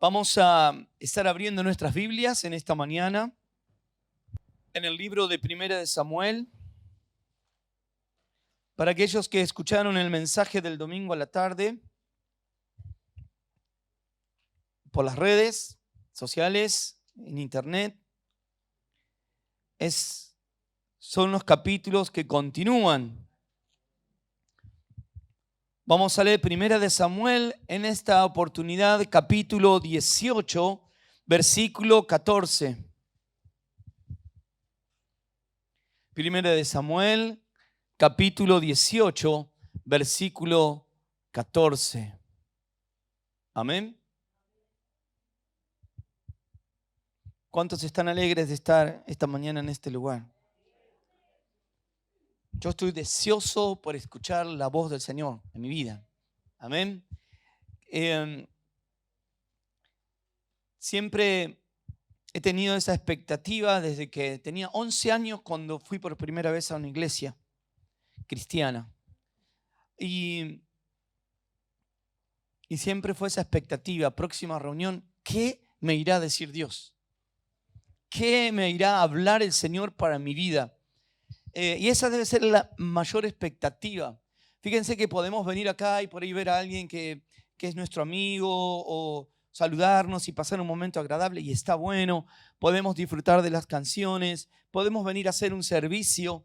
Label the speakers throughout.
Speaker 1: Vamos a estar abriendo nuestras Biblias en esta mañana en el libro de Primera de Samuel. Para aquellos que escucharon el mensaje del domingo a la tarde por las redes sociales, en internet, son los capítulos que continúan. Vamos a leer Primera de Samuel en esta oportunidad, capítulo 18, versículo 14. Primera de Samuel, capítulo 18, versículo 14. Amén. ¿Cuántos están alegres de estar esta mañana en este lugar? Yo estoy deseoso por escuchar la voz del Señor en mi vida. Amén. Siempre he tenido esa expectativa desde que tenía 11 años cuando fui por primera vez a una iglesia cristiana. Y siempre fue esa expectativa, próxima reunión, ¿qué me irá a decir Dios? ¿Qué me irá a hablar el Señor para mi vida? Y esa debe ser la mayor expectativa. Fíjense que podemos venir acá y por ahí ver a alguien que es nuestro amigo o saludarnos y pasar un momento agradable y está bueno. Podemos disfrutar de las canciones, podemos venir a hacer un servicio.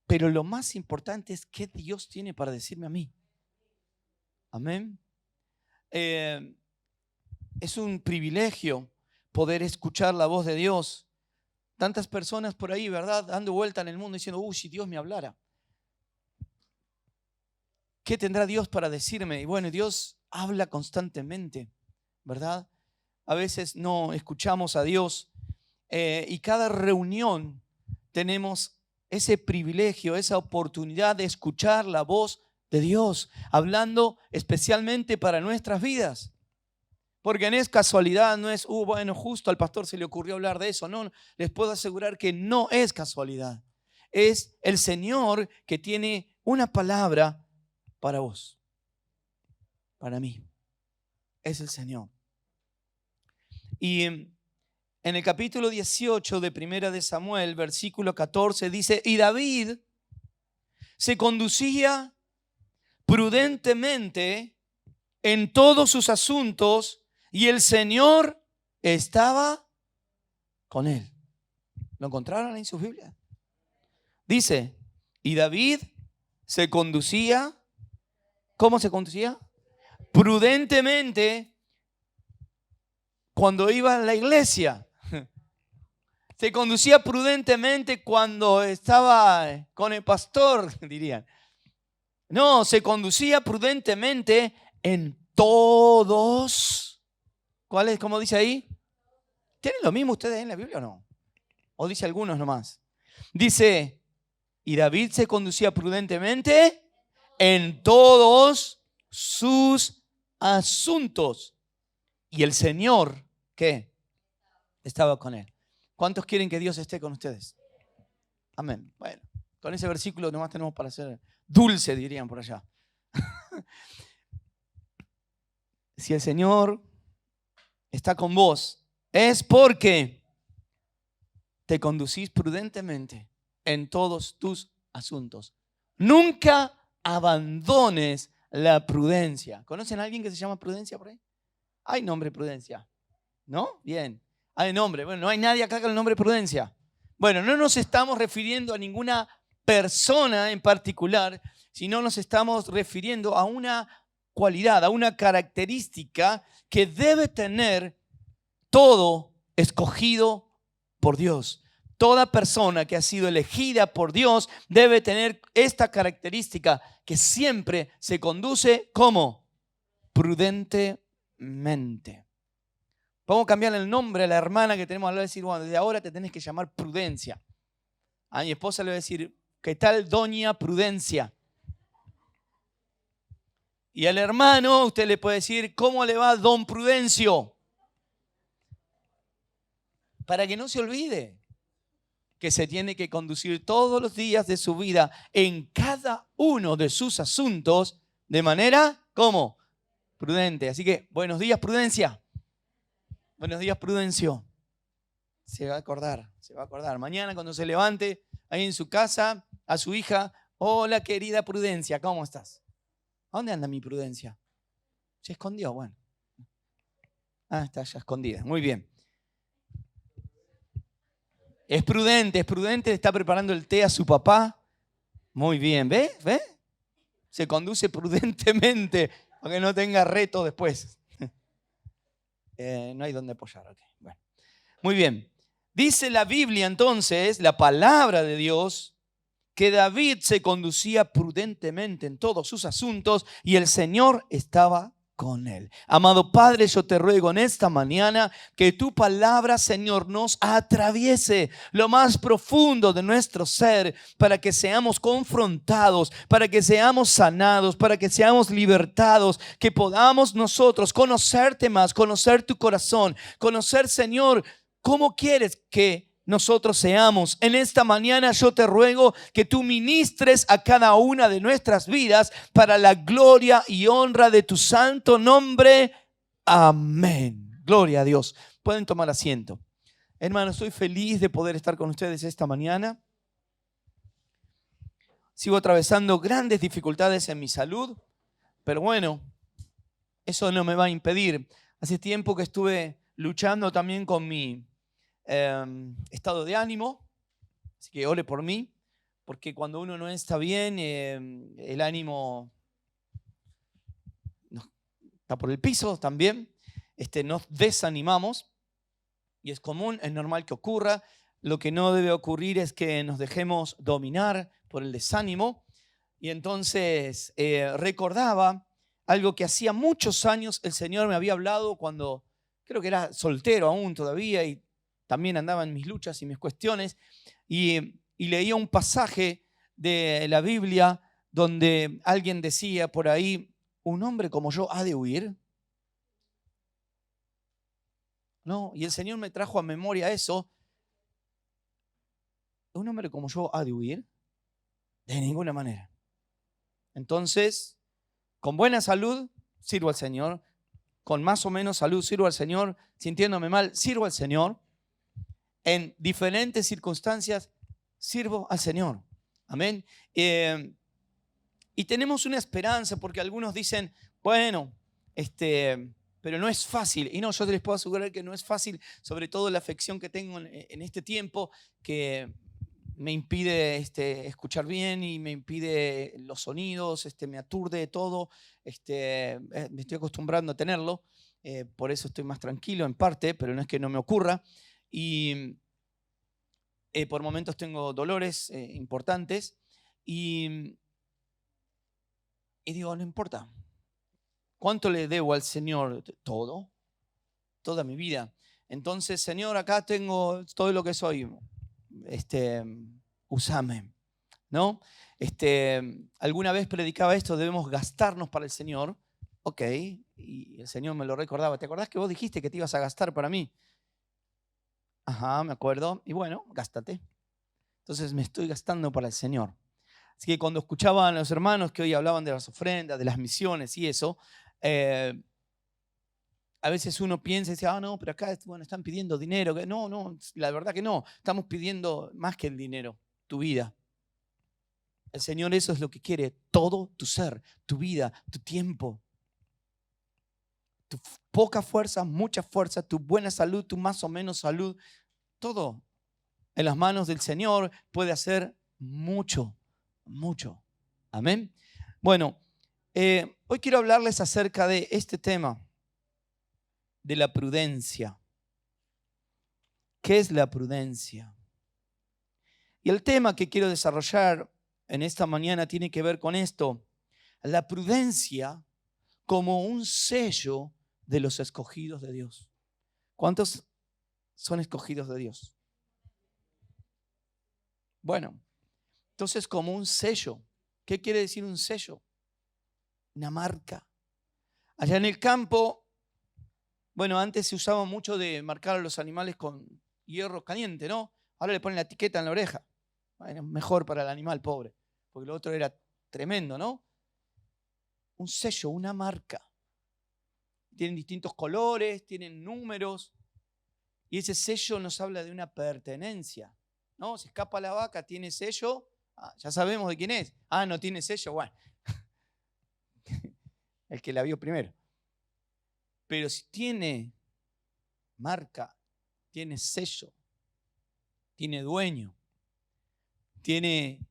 Speaker 1: Pero lo más importante es qué Dios tiene para decirme a mí. Amén. Es un privilegio poder escuchar la voz de Dios. Tantas personas por ahí, ¿verdad? Dando vuelta en el mundo diciendo, si Dios me hablara. ¿Qué tendrá Dios para decirme? Y bueno, Dios habla constantemente, ¿verdad? A veces no escuchamos a Dios y cada reunión tenemos ese privilegio, esa oportunidad de escuchar la voz de Dios, hablando especialmente para nuestras vidas. Porque no es casualidad, no es, bueno, justo al pastor se le ocurrió hablar de eso. No, les puedo asegurar que no es casualidad. Es el Señor que tiene una palabra para vos, para mí. Es el Señor. Y en el capítulo 18 de Primera de Samuel, versículo 14, dice, y David se conducía prudentemente en todos sus asuntos, y el Señor estaba con él. ¿Lo encontraron en sus Biblias? Dice, y David se conducía, ¿cómo se conducía? Prudentemente cuando iba a la iglesia. Se conducía prudentemente cuando estaba con el pastor, dirían. No, se conducía prudentemente en todos. ¿Cuál es? ¿Cómo dice ahí? ¿Tienen lo mismo ustedes en la Biblia o no? ¿O dice algunos nomás? Dice, y David se conducía prudentemente en todos sus asuntos. Y el Señor, ¿qué? Estaba con él. ¿Cuántos quieren que Dios esté con ustedes? Amén. Bueno, con ese versículo nomás tenemos para ser dulce, dirían por allá. Si el Señor está con vos, es porque te conducís prudentemente en todos tus asuntos. Nunca abandones la prudencia. ¿Conocen a alguien que se llama Prudencia por ahí? Hay nombre Prudencia, ¿no? Bien, hay nombre. Bueno, no hay nadie acá con el nombre Prudencia. Bueno, no nos estamos refiriendo a ninguna persona en particular, sino nos estamos refiriendo a una cualidad, a una característica que debe tener todo escogido por Dios. Toda persona que ha sido elegida por Dios debe tener esta característica, que siempre se conduce como prudentemente. Vamos a cambiar el nombre a la hermana que tenemos al lado, decir, bueno, desde ahora te tenés que llamar Prudencia. A mi esposa le voy a decir, ¿qué tal doña Prudencia? Y al hermano usted le puede decir, ¿cómo le va don Prudencio? Para que no se olvide que se tiene que conducir todos los días de su vida en cada uno de sus asuntos de manera, ¿cómo? Prudente. Así que, buenos días, Prudencia. Buenos días, Prudencio. Se va a acordar, se va a acordar. Mañana cuando se levante ahí en su casa, a su hija, hola querida Prudencia, ¿cómo estás? ¿A dónde anda mi Prudencia? Se escondió, bueno. Ah, está ya escondida, muy bien. Es prudente, le está preparando el té a su papá. Muy bien, ¿ve? ¿Ve? Se conduce prudentemente para que no tenga reto después. No hay dónde apoyar, ok. Bueno. Muy bien. Dice la Biblia entonces, la palabra de Dios, que David se conducía prudentemente en todos sus asuntos y el Señor estaba con él. Amado Padre, yo te ruego en esta mañana que tu palabra, Señor, nos atraviese lo más profundo de nuestro ser para que seamos confrontados, para que seamos sanados, para que seamos libertados, que podamos nosotros conocerte más, conocer tu corazón, conocer, Señor, cómo quieres que nosotros seamos. En esta mañana yo te ruego que tú ministres a cada una de nuestras vidas para la gloria y honra de tu santo nombre. Amén. Gloria a Dios. Pueden tomar asiento. Hermano, estoy feliz de poder estar con ustedes esta mañana. Sigo atravesando grandes dificultades en mi salud, pero bueno, eso no me va a impedir. Hace tiempo que estuve luchando también con mi estado de ánimo, así que ore por mí, porque cuando uno no está bien, el ánimo está por el piso también, nos desanimamos y es común, es normal que ocurra. Lo que no debe ocurrir es que nos dejemos dominar por el desánimo. Y entonces recordaba algo que hacía muchos años el Señor me había hablado cuando creo que era soltero aún todavía y también andaba en mis luchas y mis cuestiones, y leía un pasaje de la Biblia donde alguien decía por ahí, un hombre como yo ha de huir. ¿No? Y el Señor me trajo a memoria eso. ¿Un hombre como yo ha de huir? De ninguna manera. Entonces, con buena salud, sirvo al Señor. Con más o menos salud, sirvo al Señor. Sintiéndome mal, sirvo al Señor. En diferentes circunstancias, sirvo al Señor. Amén. Y tenemos una esperanza porque algunos dicen, bueno, pero no es fácil. Y no, yo les puedo asegurar que no es fácil, sobre todo la afección que tengo en este tiempo, que me impide escuchar bien y me impide los sonidos, me aturde todo. Me estoy acostumbrando a tenerlo, por eso estoy más tranquilo en parte, pero no es que no me ocurra. Y por momentos tengo dolores importantes y digo, no importa. ¿Cuánto le debo al Señor? Todo, toda mi vida. Entonces, Señor, acá tengo todo lo que soy. Usame, ¿no? Alguna vez predicaba esto, debemos gastarnos para el Señor. Ok, y el Señor me lo recordaba. ¿Te acordás que vos dijiste que te ibas a gastar para mí? Ajá, me acuerdo. Y bueno, gástate. Entonces me estoy gastando para el Señor. Así que cuando escuchaban a los hermanos que hoy hablaban de las ofrendas, de las misiones y eso, a veces uno piensa y dice, no, pero acá bueno, están pidiendo dinero. No, la verdad que no. Estamos pidiendo más que el dinero, tu vida. El Señor eso es lo que quiere, todo tu ser, tu vida, tu tiempo. Tu poca fuerza, mucha fuerza, tu buena salud, tu más o menos salud. Todo en las manos del Señor puede hacer mucho, mucho. Amén. Bueno, hoy quiero hablarles acerca de este tema, de la prudencia. ¿Qué es la prudencia? Y el tema que quiero desarrollar en esta mañana tiene que ver con esto. La prudencia como un sello de los escogidos de Dios. ¿Cuántos son escogidos de Dios? Bueno, entonces como un sello. ¿Qué quiere decir un sello? Una marca. Allá en el campo, bueno, antes se usaba mucho de marcar a los animales con hierro caliente, ¿no? Ahora le ponen la etiqueta en la oreja. Bueno, mejor para el animal pobre, porque lo otro era tremendo, ¿no? Un sello, una marca. Tienen distintos colores, tienen números. Y ese sello nos habla de una pertenencia, ¿no? Se escapa la vaca, tiene sello, ya sabemos de quién es. No tiene sello, bueno. El que la vio primero. Pero si tiene marca, tiene sello, tiene dueño, tiene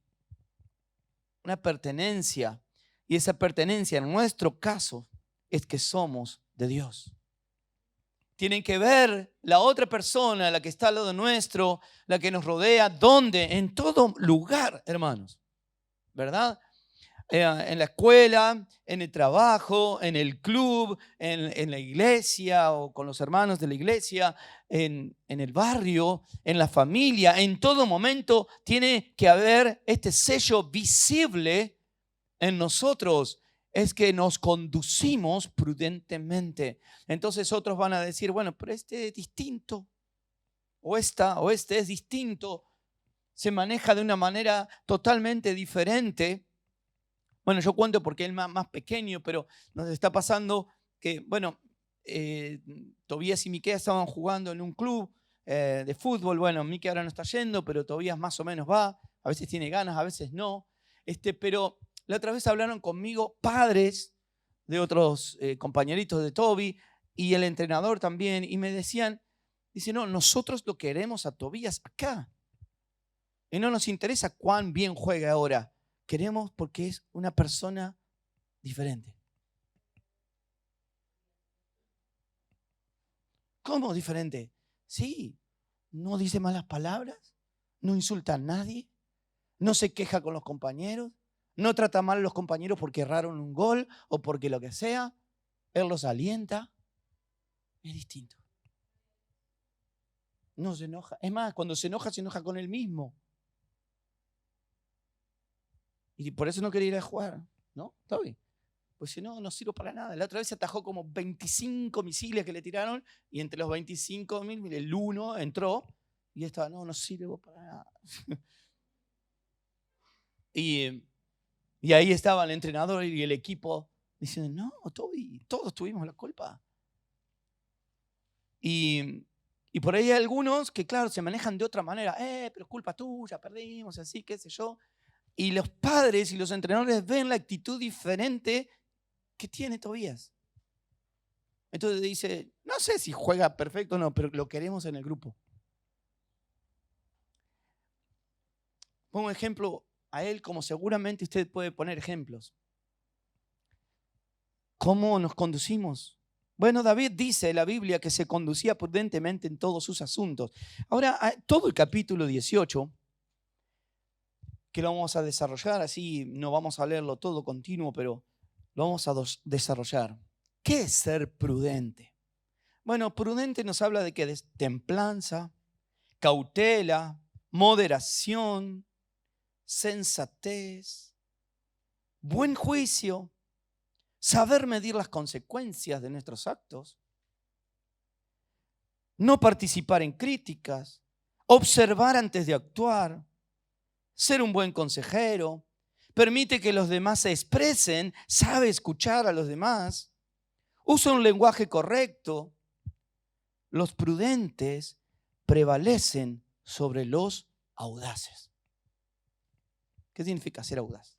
Speaker 1: una pertenencia, y esa pertenencia en nuestro caso es que somos de Dios. Tienen que ver la otra persona, la que está al lado nuestro, la que nos rodea, ¿dónde? En todo lugar, hermanos, ¿verdad? En la escuela, en el trabajo, en el club, en la iglesia o con los hermanos de la iglesia, en el barrio, en la familia. En todo momento tiene que haber este sello visible en nosotros. Es que nos conducimos prudentemente. Entonces otros van a decir, bueno, pero este es distinto. O este es distinto. Se maneja de una manera totalmente diferente. Bueno, yo cuento porque él es más pequeño, pero nos está pasando que, bueno, Tobías y Miquea estaban jugando en un club de fútbol. Bueno, Miquea ahora no está yendo, pero Tobías más o menos va. A veces tiene ganas, a veces no. Pero la otra vez hablaron conmigo padres de otros compañeritos de Toby y el entrenador también, y me decían, dice, no, nosotros lo queremos a Tobías acá. Y no nos interesa cuán bien juega ahora. Queremos porque es una persona diferente. ¿Cómo diferente? Sí, no dice malas palabras, no insulta a nadie, no se queja con los compañeros, no trata mal a los compañeros porque erraron un gol o porque lo que sea. Él los alienta. Es distinto. No se enoja. Es más, cuando se enoja con él mismo. Y por eso no quería ir a jugar, ¿no? Está bien. Pues si no, no sirvo para nada. La otra vez se atajó como 25 misiles que le tiraron y entre los 25.000, el uno entró y estaba, no sirvo para nada. y ahí estaba el entrenador y el equipo diciendo, no, Toby, todos tuvimos la culpa. Y por ahí hay algunos que, claro, se manejan de otra manera. Pero es culpa tuya, perdimos, así, qué sé yo. Y los padres y los entrenadores ven la actitud diferente que tiene Tobías. Entonces dice, no sé si juega perfecto o no, pero lo queremos en el grupo. Pongo un ejemplo a él como seguramente usted puede poner ejemplos. ¿Cómo nos conducimos? Bueno, David dice en la Biblia que se conducía prudentemente en todos sus asuntos. Ahora, todo el capítulo 18, que lo vamos a desarrollar, así no vamos a leerlo todo continuo, pero lo vamos a desarrollar. ¿Qué es ser prudente? Bueno, prudente nos habla de que de templanza, cautela, moderación, sensatez, buen juicio, saber medir las consecuencias de nuestros actos, no participar en críticas, observar antes de actuar, ser un buen consejero, permite que los demás se expresen, sabe escuchar a los demás, usa un lenguaje correcto. Los prudentes prevalecen sobre los audaces. ¿Qué significa ser audaz?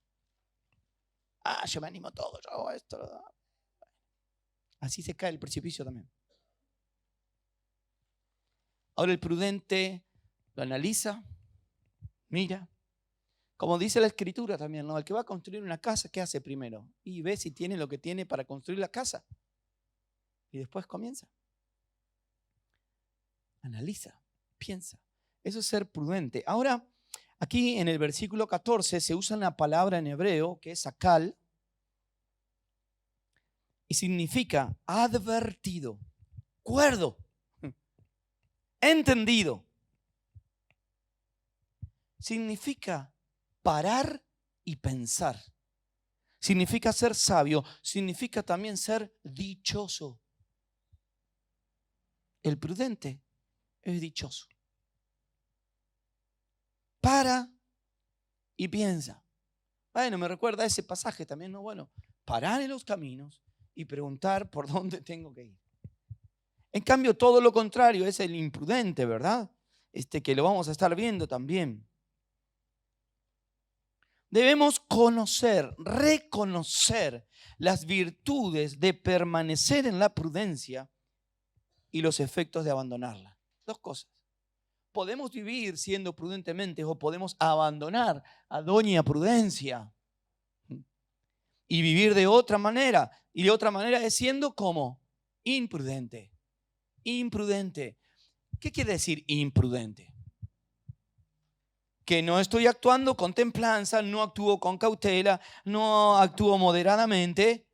Speaker 1: Yo me animo todo, yo hago esto. Así se cae el precipicio también. Ahora el prudente lo analiza, mira. Como dice la Escritura también, ¿no? El que va a construir una casa, ¿qué hace primero? Y ve si tiene lo que tiene para construir la casa. Y después comienza. Analiza, piensa. Eso es ser prudente. Ahora, aquí en el versículo 14 se usa una palabra en hebreo que es sakal y significa advertido, cuerdo, entendido. Significa parar y pensar. Significa ser sabio, significa también ser dichoso. El prudente es dichoso. Para y piensa. Bueno, me recuerda a ese pasaje también, ¿no? Bueno, parar en los caminos y preguntar por dónde tengo que ir. En cambio, todo lo contrario es el imprudente, ¿verdad? Que lo vamos a estar viendo también. Debemos conocer, reconocer las virtudes de permanecer en la prudencia y los efectos de abandonarla. Dos cosas. Podemos vivir siendo prudentemente o podemos abandonar a doña prudencia y vivir de otra manera. Y de otra manera es siendo como imprudente. Imprudente. ¿Qué quiere decir imprudente? Que no estoy actuando con templanza, no actúo con cautela, no actúo moderadamente,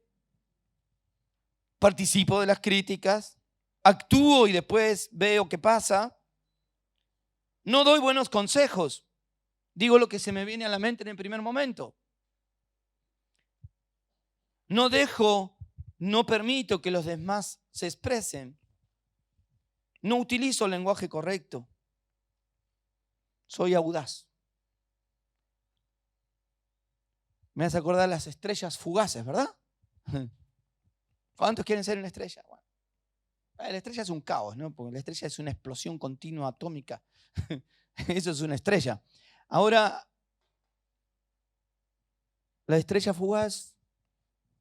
Speaker 1: participo de las críticas, actúo y después veo qué pasa. No doy buenos consejos, digo lo que se me viene a la mente en el primer momento. No permito que los demás se expresen. No utilizo el lenguaje correcto. Soy audaz. Me hace acordar las estrellas fugaces, ¿verdad? ¿Cuántos quieren ser una estrella? Bueno, la estrella es un caos, ¿no? Porque la estrella es una explosión continua atómica. Eso es una estrella. Ahora, la estrella fugaz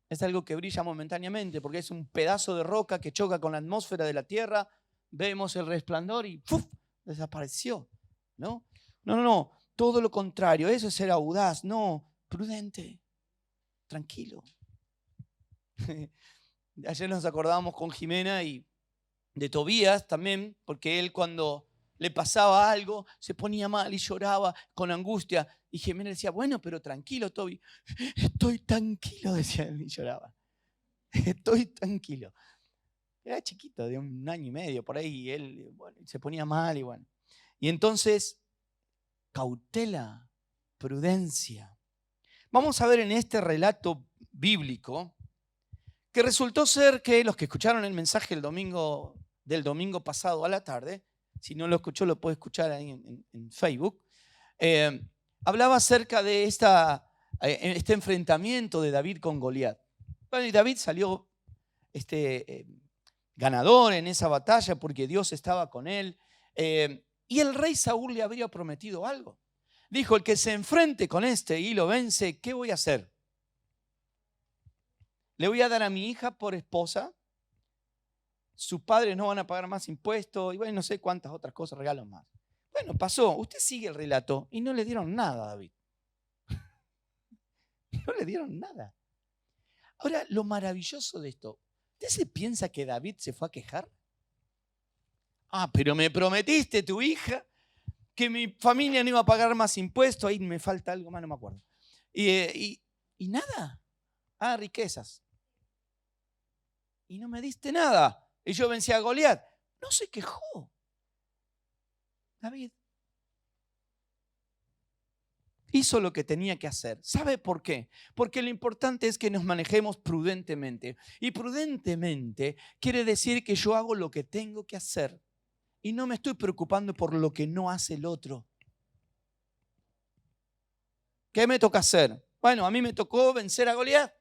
Speaker 1: es algo que brilla momentáneamente porque es un pedazo de roca que choca con la atmósfera de la Tierra. Vemos el resplandor y ¡puf! Desapareció, ¿no? No. Todo lo contrario. Eso es ser audaz. No, prudente, tranquilo. Ayer nos acordábamos con Jimena y de Tobías también, porque él cuando le pasaba algo se ponía mal y lloraba con angustia. Y Jimena decía, bueno, pero tranquilo, Toby. Estoy tranquilo, decía él y lloraba. Estoy tranquilo. Era chiquito, de 1 año y medio por ahí, y él se ponía mal y bueno. Y entonces, cautela, prudencia. Vamos a ver en este relato bíblico que resultó ser que los que escucharon el mensaje del domingo pasado a la tarde, si no lo escuchó lo puede escuchar ahí en Facebook, hablaba acerca de este enfrentamiento de David con Goliat. Bueno, y David salió ganador en esa batalla porque Dios estaba con él. Y el rey Saúl le habría prometido algo. Dijo, el que se enfrente con y lo vence, ¿qué voy a hacer? Le voy a dar a mi hija por esposa. Sus padres no van a pagar más impuestos y bueno, no sé cuántas otras cosas, regalos más. Bueno, pasó. Usted sigue el relato y no le dieron nada a David. No le dieron nada. Ahora, lo maravilloso de esto, ¿usted se piensa que David se fue a quejar? Ah, pero me prometiste, tu hija, que mi familia no iba a pagar más impuestos. Ahí me falta algo más, no me acuerdo. Y nada. Ah, riquezas. Y no me diste nada. Y yo vencí a Goliat. No se quejó. David hizo lo que tenía que hacer. ¿Sabe por qué? Porque lo importante es que nos manejemos prudentemente. Y prudentemente quiere decir que yo hago lo que tengo que hacer y no me estoy preocupando por lo que no hace el otro. ¿Qué me toca hacer? Bueno, a mí me tocó vencer a Goliat.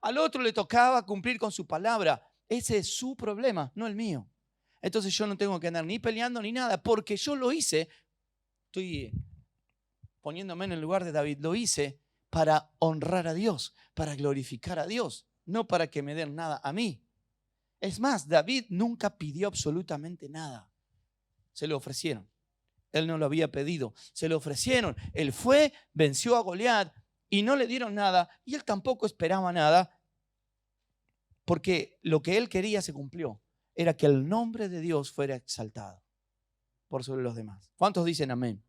Speaker 1: Al otro le tocaba cumplir con su palabra. Ese es su problema, no el mío. Entonces yo no tengo que andar ni peleando ni nada, porque yo lo hice. Estoy poniéndome en el lugar de David. Lo hice para honrar a Dios, para glorificar a Dios, no para que me den nada a mí. Es más, David nunca pidió absolutamente nada. Se lo ofrecieron. Él no lo había pedido. Se lo ofrecieron. Él fue, venció a Goliat y no le dieron nada. Y él tampoco esperaba nada. Porque lo que él quería se cumplió. Era que el nombre de Dios fuera exaltado por sobre los demás. ¿Cuántos dicen amén?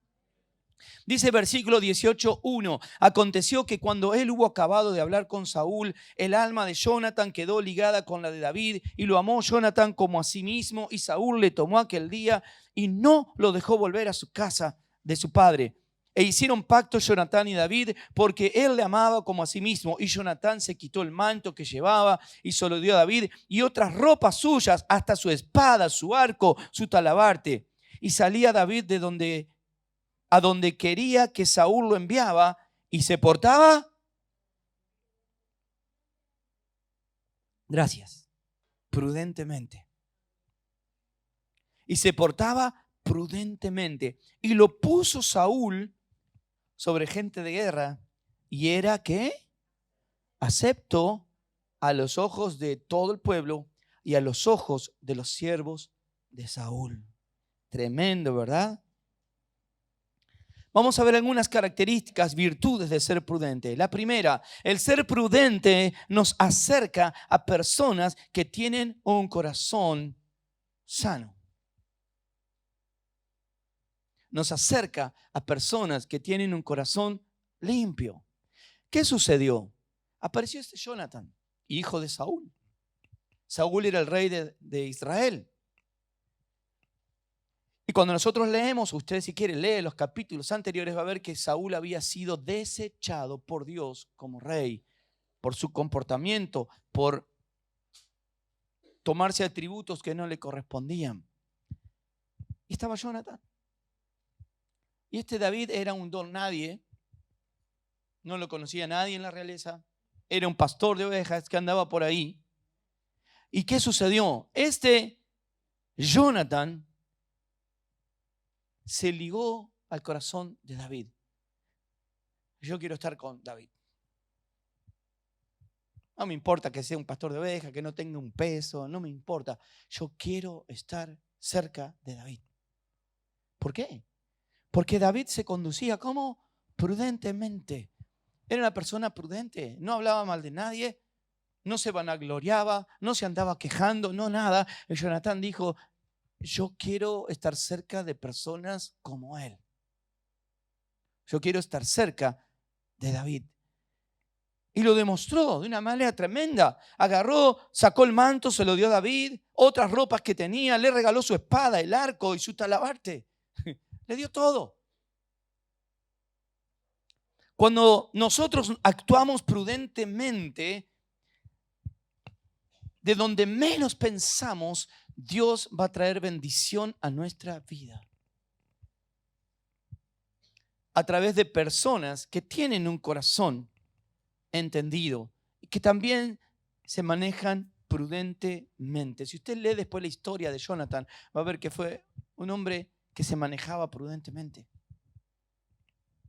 Speaker 1: Dice versículo 18:1. Aconteció que cuando él hubo acabado de hablar con Saúl, el alma de Jonatán quedó ligada con la de David y lo amó Jonatán como a sí mismo, y Saúl le tomó aquel día y no lo dejó volver a su casa de su padre. E hicieron pacto Jonatán y David porque él le amaba como a sí mismo. Y Jonatán se quitó el manto que llevaba y se lo dio a David y otras ropas suyas, hasta su espada, su arco, su talabarte. Y salía David a donde quería que Saúl lo enviaba y se portaba. Gracias. Prudentemente. y se portaba prudentemente. Y lo puso Saúl sobre gente de guerra. Y era ¿qué? Acepto a los ojos de todo el pueblo y a los ojos de los siervos de Saúl. Tremendo, ¿verdad? Vamos a ver algunas características, virtudes de ser prudente. La primera, el ser prudente nos acerca a personas que tienen un corazón sano. Nos acerca a personas que tienen un corazón limpio. ¿Qué sucedió? Apareció este Jonathan, hijo de Saúl. Saúl era el rey de Israel. Y cuando nosotros leemos, usted si quiere lee los capítulos anteriores, va a ver que Saúl había sido desechado por Dios como rey, por su comportamiento, por tomarse atributos que no le correspondían. Y estaba Jonathan. Y este David era un don nadie, no lo conocía nadie en la realeza, era un pastor de ovejas que andaba por ahí. ¿Y qué sucedió? Este Jonathan se ligó al corazón de David. Yo quiero estar con David. No me importa que sea un pastor de ovejas, que no tenga un peso, no me importa. Yo quiero estar cerca de David. ¿Por qué? Porque David se conducía como prudentemente. Era una persona prudente, no hablaba mal de nadie, no se vanagloriaba, no se andaba quejando, no nada. Y Jonatán dijo, yo quiero estar cerca de personas como él. Yo quiero estar cerca de David. Y lo demostró de una manera tremenda. Agarró, sacó el manto, se lo dio a David, otras ropas que tenía, le regaló su espada, el arco y su talabarte. Le dio todo. Cuando nosotros actuamos prudentemente, de donde menos pensamos, Dios va a traer bendición a nuestra vida. A través de personas que tienen un corazón entendido y que también se manejan prudentemente. Si usted lee después la historia de Jonathan, va a ver que fue un hombre que se manejaba prudentemente.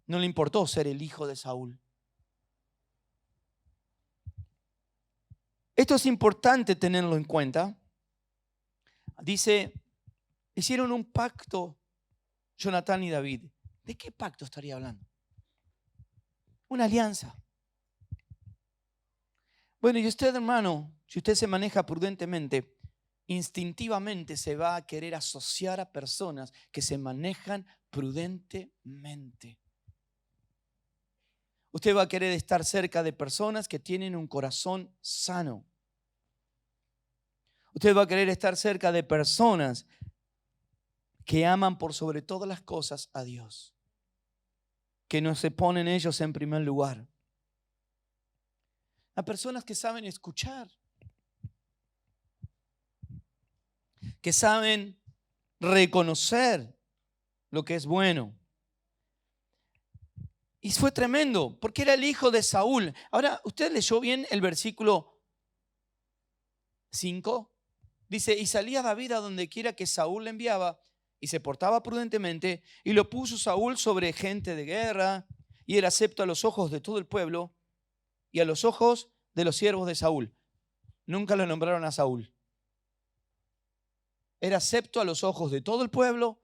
Speaker 1: No le importó ser el hijo de Saúl. Esto es importante tenerlo en cuenta. Dice, hicieron un pacto Jonatán y David. ¿De qué pacto estaría hablando? Una alianza. Bueno, y usted, hermano, si usted se maneja prudentemente, instintivamente se va a querer asociar a personas que se manejan prudentemente. Usted va a querer estar cerca de personas que tienen un corazón sano. Usted va a querer estar cerca de personas que aman por sobre todas las cosas a Dios, que no se ponen ellos en primer lugar. A personas que saben escuchar, que saben reconocer lo que es bueno. Y fue tremendo, porque era el hijo de Saúl. Ahora, ¿usted leyó bien el versículo 5? Dice, y salía David a donde quiera que Saúl le enviaba, y se portaba prudentemente, y lo puso Saúl sobre gente de guerra, y era acepto a los ojos de todo el pueblo, y a los ojos de los siervos de Saúl. Nunca lo nombraron a Saúl. Era acepto a los ojos de todo el pueblo,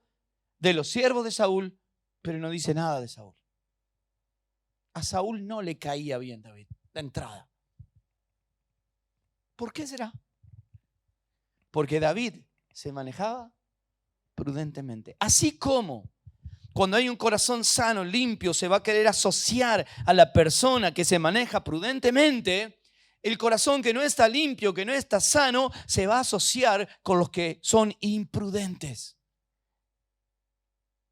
Speaker 1: de los siervos de Saúl, pero no dice nada de Saúl. A Saúl no le caía bien David, de entrada. ¿Por qué será? Porque David se manejaba prudentemente. Así como cuando hay un corazón sano, limpio, se va a querer asociar a la persona que se maneja prudentemente, el corazón que no está limpio, que no está sano, se va a asociar con los que son imprudentes.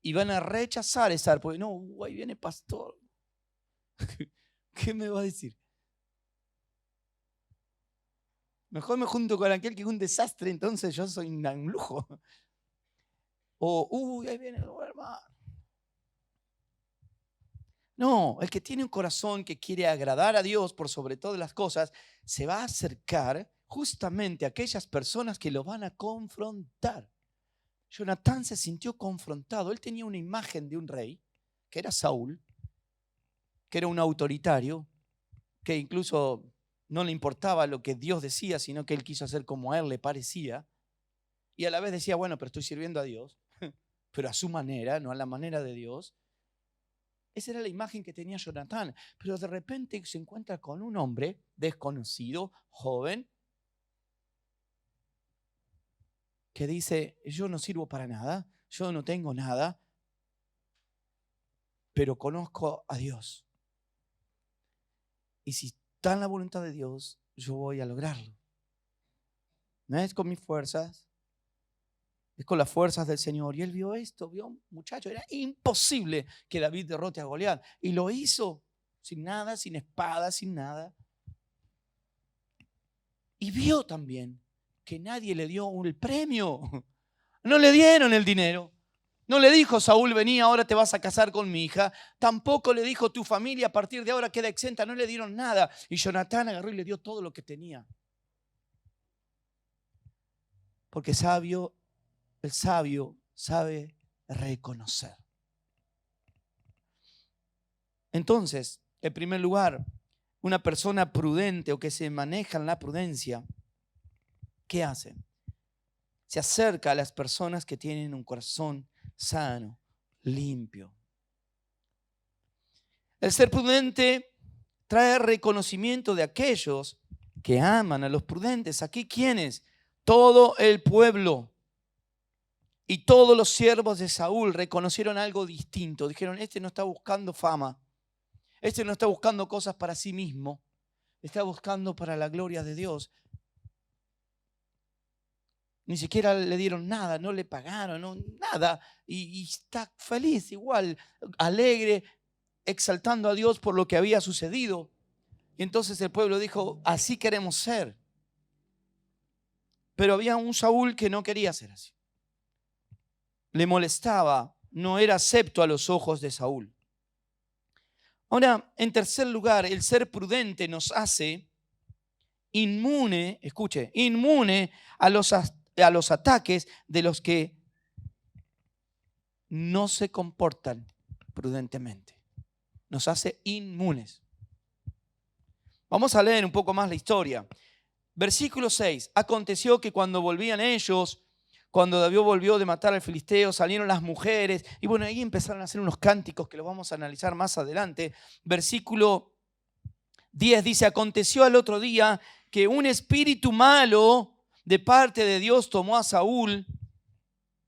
Speaker 1: Y van a rechazar estar, porque no, ahí viene pastor. ¿Qué me va a decir? Mejor me junto con aquel que es un desastre, entonces yo soy un lujo. O, ahí viene el hermano. No, el que tiene un corazón que quiere agradar a Dios por sobre todas las cosas, se va a acercar justamente a aquellas personas que lo van a confrontar. Jonatán se sintió confrontado. Él tenía una imagen de un rey, que era Saúl, que era un autoritario, que incluso no le importaba lo que Dios decía, sino que él quiso hacer como a él le parecía. Y a la vez decía, bueno, pero estoy sirviendo a Dios, pero a su manera, no a la manera de Dios. Esa era la imagen que tenía Jonatán. Pero de repente se encuentra con un hombre desconocido, joven, que dice, yo no sirvo para nada, yo no tengo nada, pero conozco a Dios. Y si está en la voluntad de Dios, yo voy a lograrlo. No es con mis fuerzas, es con las fuerzas del Señor. Y él vio esto, vio, muchacho, era imposible que David derrote a Goliat. Y lo hizo, sin nada, sin espada, sin nada. Y vio también que nadie le dio el premio. No le dieron el dinero. No le dijo, Saúl, vení, ahora te vas a casar con mi hija. Tampoco le dijo, tu familia a partir de ahora queda exenta. No le dieron nada. Y Jonatán agarró y le dio todo lo que tenía. Porque el sabio sabe reconocer. Entonces, en primer lugar, una persona prudente o que se maneja en la prudencia, ¿qué hace? Se acerca a las personas que tienen un corazón sano, limpio. El ser prudente trae reconocimiento de aquellos que aman a los prudentes. ¿Aquí quiénes? Todo el pueblo y todos los siervos de Saúl reconocieron algo distinto. Dijeron, este no está buscando fama, este no está buscando cosas para sí mismo, está buscando para la gloria de Dios. Ni siquiera le dieron nada, no le pagaron, no, nada. Y está feliz igual, alegre, exaltando a Dios por lo que había sucedido. Y entonces el pueblo dijo, así queremos ser. Pero había un Saúl que no quería ser así. Le molestaba, no era acepto a los ojos de Saúl. Ahora, en tercer lugar, el ser prudente nos hace inmune, escuche, inmune a los ataques de los que no se comportan prudentemente. Nos hace inmunes. Vamos a leer un poco más la historia. Versículo 6. Aconteció que cuando volvían ellos, cuando David volvió de matar al filisteo, salieron las mujeres. Y bueno, ahí empezaron a hacer unos cánticos que los vamos a analizar más adelante. Versículo 10 dice, aconteció al otro día que un espíritu malo de parte de Dios tomó a Saúl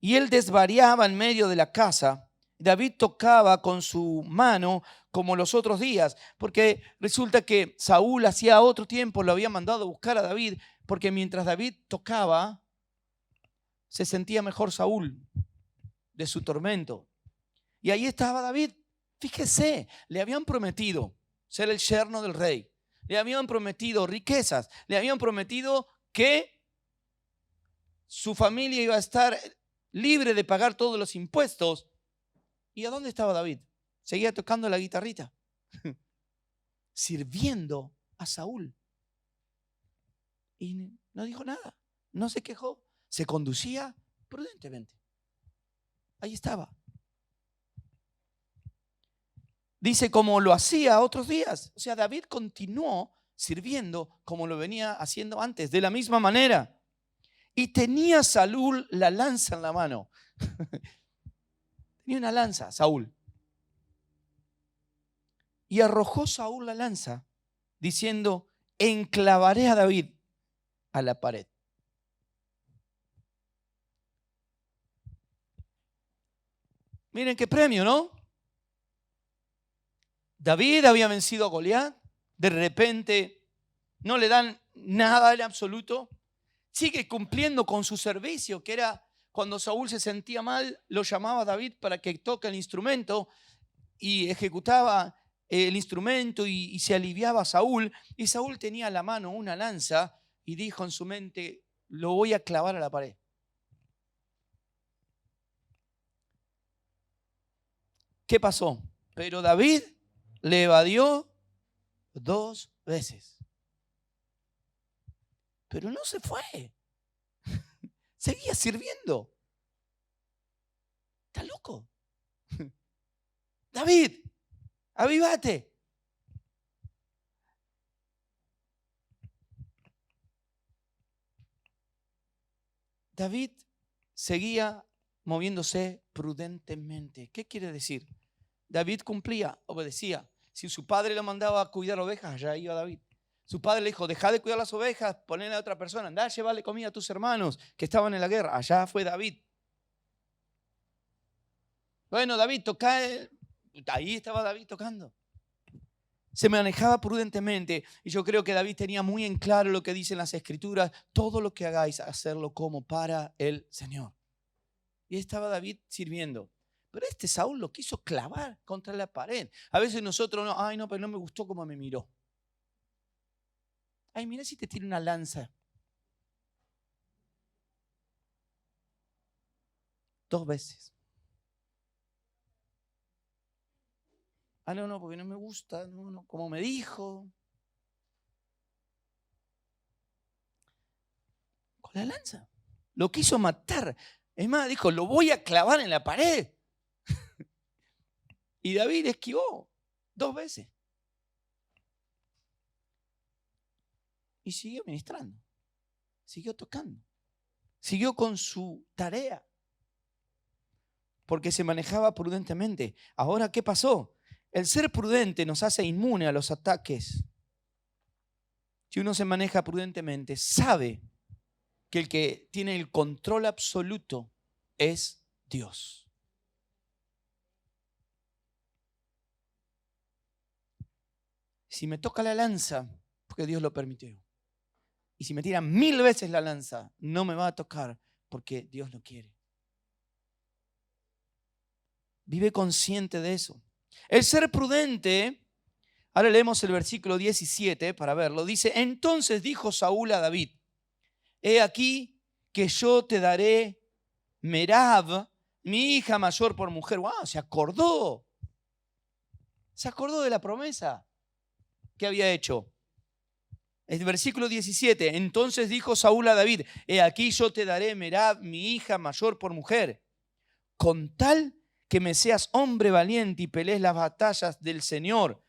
Speaker 1: y él desvariaba en medio de la casa. David tocaba con su mano como los otros días, porque resulta que Saúl hacía otro tiempo lo había mandado a buscar a David, porque mientras David tocaba, se sentía mejor Saúl de su tormento. Y ahí estaba David. Fíjese, le habían prometido ser el yerno del rey. Le habían prometido riquezas. Le habían prometido que su familia iba a estar libre de pagar todos los impuestos. ¿Y a dónde estaba David? Seguía tocando la guitarrita, sirviendo a Saúl. Y no dijo nada, no se quejó, se conducía prudentemente. Ahí estaba. Dice como lo hacía otros días. O sea, David continuó sirviendo como lo venía haciendo antes, de la misma manera. Y tenía Saúl la lanza en la mano. Tenía una lanza, Saúl. Y arrojó Saúl la lanza, diciendo, enclavaré a David a la pared. Miren qué premio, ¿no? David había vencido a Goliat. De repente no le dan nada en absoluto. Sigue cumpliendo con su servicio, que era cuando Saúl se sentía mal, lo llamaba a David para que toque el instrumento y ejecutaba el instrumento y se aliviaba a Saúl. Y Saúl tenía a la mano una lanza y dijo en su mente, lo voy a clavar a la pared. ¿Qué pasó? Pero David le evadió 2 veces. Pero no se fue. Seguía sirviendo. ¿Está loco? David, avívate. David seguía moviéndose prudentemente. ¿Qué quiere decir? David cumplía, obedecía. Si su padre lo mandaba a cuidar ovejas, allá iba David. Su padre le dijo, deja de cuidar las ovejas, ponle a otra persona. Andá, llévale comida a tus hermanos que estaban en la guerra. Allá fue David. Bueno, David, toca. Ahí estaba David tocando. Se manejaba prudentemente. Y yo creo que David tenía muy en claro lo que dicen las Escrituras. Todo lo que hagáis, hacerlo como para el Señor. Y estaba David sirviendo. Pero Saúl lo quiso clavar contra la pared. A veces nosotros no, ay no, pero no me gustó cómo me miró. Ay, mira si te tira una lanza. 2 veces. Ah, no, porque no me gusta, no, como me dijo. Con la lanza. Lo quiso matar. Es más, dijo, lo voy a clavar en la pared. Y David esquivó 2 veces. Y siguió ministrando. Siguió tocando. Siguió con su tarea. Porque se manejaba prudentemente. Ahora, ¿qué pasó? El ser prudente nos hace inmune a los ataques. Si uno se maneja prudentemente, sabe que el que tiene el control absoluto es Dios. Si me toca la lanza, porque Dios lo permitió. Y si me tiran 1000 veces la lanza, no me va a tocar porque Dios lo quiere. Vive consciente de eso. El ser prudente, ahora leemos el versículo 17 para verlo, dice, entonces dijo Saúl a David, he aquí que yo te daré Merab, mi hija mayor por mujer. ¡Wow! Se acordó de la promesa que había hecho. El versículo 17, entonces dijo Saúl a David, he aquí yo te daré Merab, mi hija mayor por mujer, con tal que me seas hombre valiente y pelees las batallas del Señor.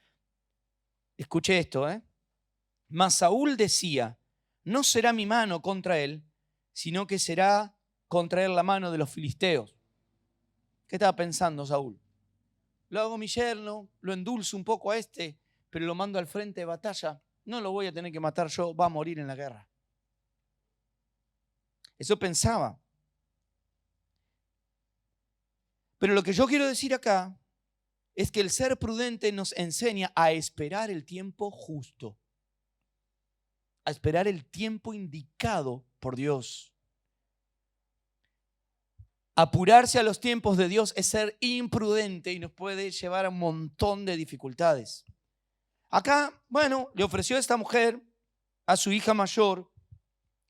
Speaker 1: Escuché esto, Mas Saúl decía, no será mi mano contra él, sino que será contra él la mano de los filisteos. ¿Qué estaba pensando Saúl? Lo hago mi yerno, lo endulzo un poco a pero lo mando al frente de batalla. No lo voy a tener que matar yo, va a morir en la guerra. Eso pensaba. Pero lo que yo quiero decir acá es que el ser prudente nos enseña a esperar el tiempo justo, a esperar el tiempo indicado por Dios. Apurarse a los tiempos de Dios es ser imprudente y nos puede llevar a un montón de dificultades. Acá, bueno, le ofreció a esta mujer a su hija mayor,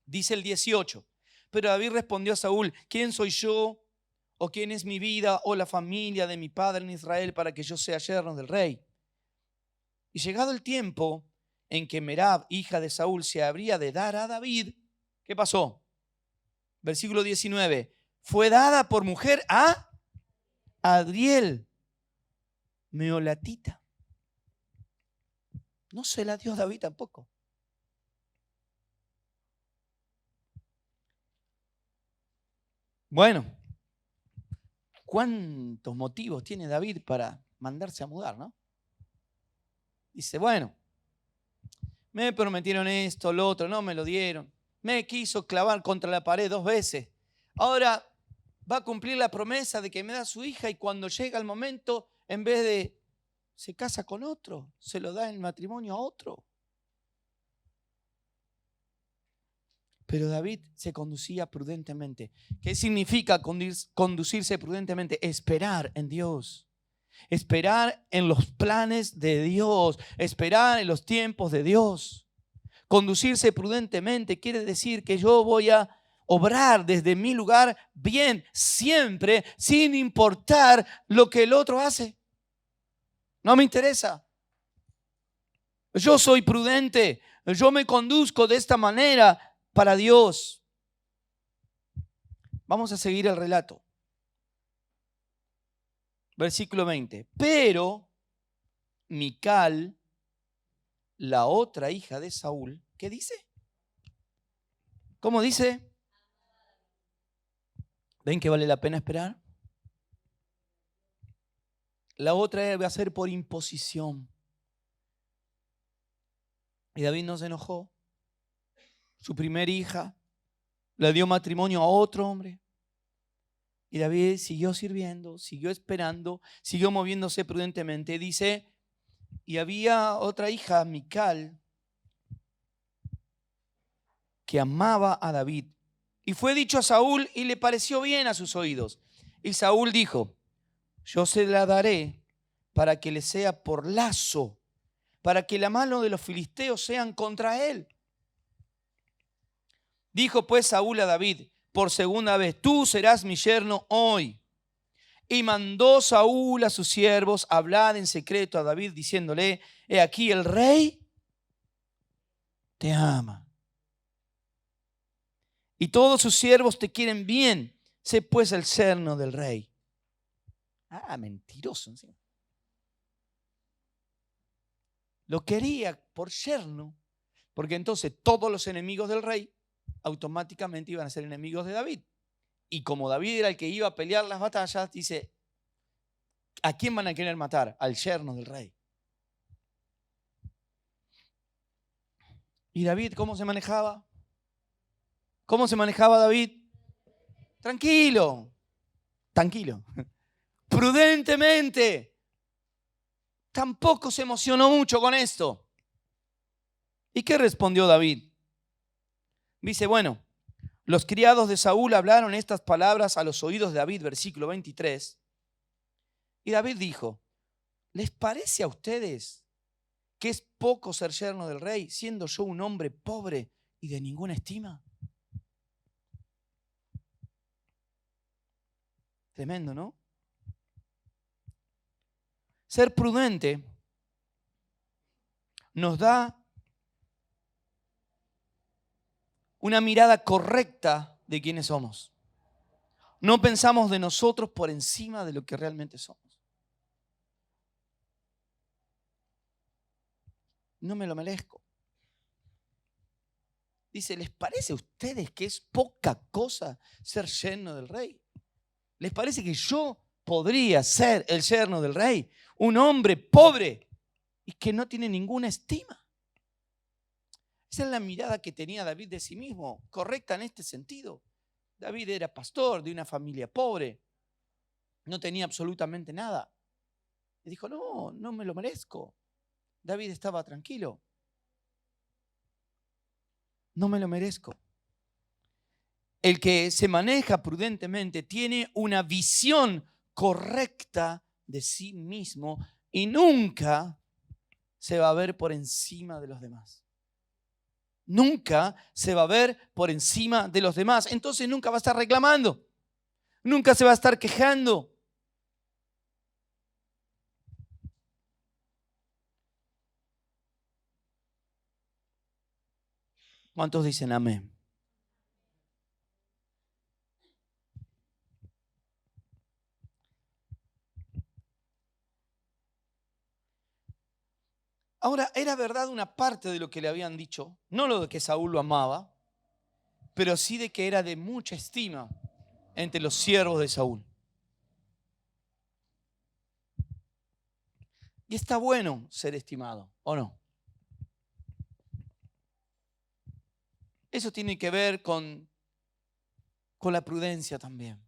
Speaker 1: dice el 18. Pero David respondió a Saúl, ¿quién soy yo? ¿O quién es mi vida o la familia de mi padre en Israel para que yo sea yerno del rey? Y llegado el tiempo en que Merab, hija de Saúl, se habría de dar a David, ¿qué pasó? Versículo 19. Fue dada por mujer a Adriel, meolatita. No se la dio David tampoco. Bueno, ¿cuántos motivos tiene David para mandarse a mudar, no? Dice, bueno, me prometieron esto, lo otro, no me lo dieron. Me quiso clavar contra la pared 2 veces. Ahora va a cumplir la promesa de que me da su hija y cuando llega el momento, en vez de se casa con otro, se lo da en matrimonio a otro. Pero David se conducía prudentemente. ¿Qué significa conducirse prudentemente? Esperar en Dios. Esperar en los planes de Dios. Esperar en los tiempos de Dios. Conducirse prudentemente quiere decir que yo voy a obrar desde mi lugar bien, siempre, sin importar lo que el otro hace. No me interesa. Yo soy prudente. Yo me conduzco de esta manera para Dios. Vamos a seguir el relato. Versículo 20. Pero Mical, la otra hija de Saúl, ¿qué dice? ¿Cómo dice? ¿Ven que vale la pena esperar? La otra va a ser por imposición. Y David no se enojó. Su primera hija le dio matrimonio a otro hombre. Y David siguió sirviendo, siguió esperando, siguió moviéndose prudentemente. Dice, y había otra hija, Mical, que amaba a David. Y fue dicho a Saúl y le pareció bien a sus oídos. Y Saúl dijo, yo se la daré para que le sea por lazo, para que la mano de los filisteos sean contra él. Dijo pues Saúl a David por segunda vez, tú serás mi yerno hoy. Y mandó Saúl a sus siervos hablar en secreto a David diciéndole, he aquí el rey te ama. Y todos sus siervos te quieren bien. Sé pues el yerno del rey. Ah, mentiroso encima. Lo quería por yerno, porque entonces todos los enemigos del rey automáticamente iban a ser enemigos de David. Y como David era el que iba a pelear las batallas, dice, ¿a quién van a querer matar? Al yerno del rey. ¿Y David cómo se manejaba? ¿Cómo se manejaba David? Tranquilo, tranquilo, prudentemente. Tampoco se emocionó mucho con esto. ¿Y qué respondió David? Dice, bueno, los criados de Saúl hablaron estas palabras a los oídos de David, versículo 23. Y David dijo, ¿les parece a ustedes que es poco ser yerno del rey, siendo yo un hombre pobre y de ninguna estima? Tremendo, ¿no? Ser prudente nos da una mirada correcta de quiénes somos. No pensamos de nosotros por encima de lo que realmente somos. No me lo merezco. Dice, ¿les parece a ustedes que es poca cosa ser yerno del rey? ¿Les parece que yo podría ser el yerno del rey? Un hombre pobre y que no tiene ninguna estima. Esa es la mirada que tenía David de sí mismo, correcta en este sentido. David era pastor de una familia pobre, no tenía absolutamente nada. Y dijo, no, no me lo merezco. David estaba tranquilo. No me lo merezco. El que se maneja prudentemente tiene una visión correcta de sí mismo y nunca se va a ver por encima de los demás. Nunca se va a ver por encima de los demás. Entonces nunca va a estar reclamando. Nunca se va a estar quejando. ¿Cuántos dicen amén? Ahora, era verdad una parte de lo que le habían dicho, no lo de que Saúl lo amaba, pero sí de que era de mucha estima entre los siervos de Saúl. Y está bueno ser estimado, ¿o no? Eso tiene que ver con la prudencia también.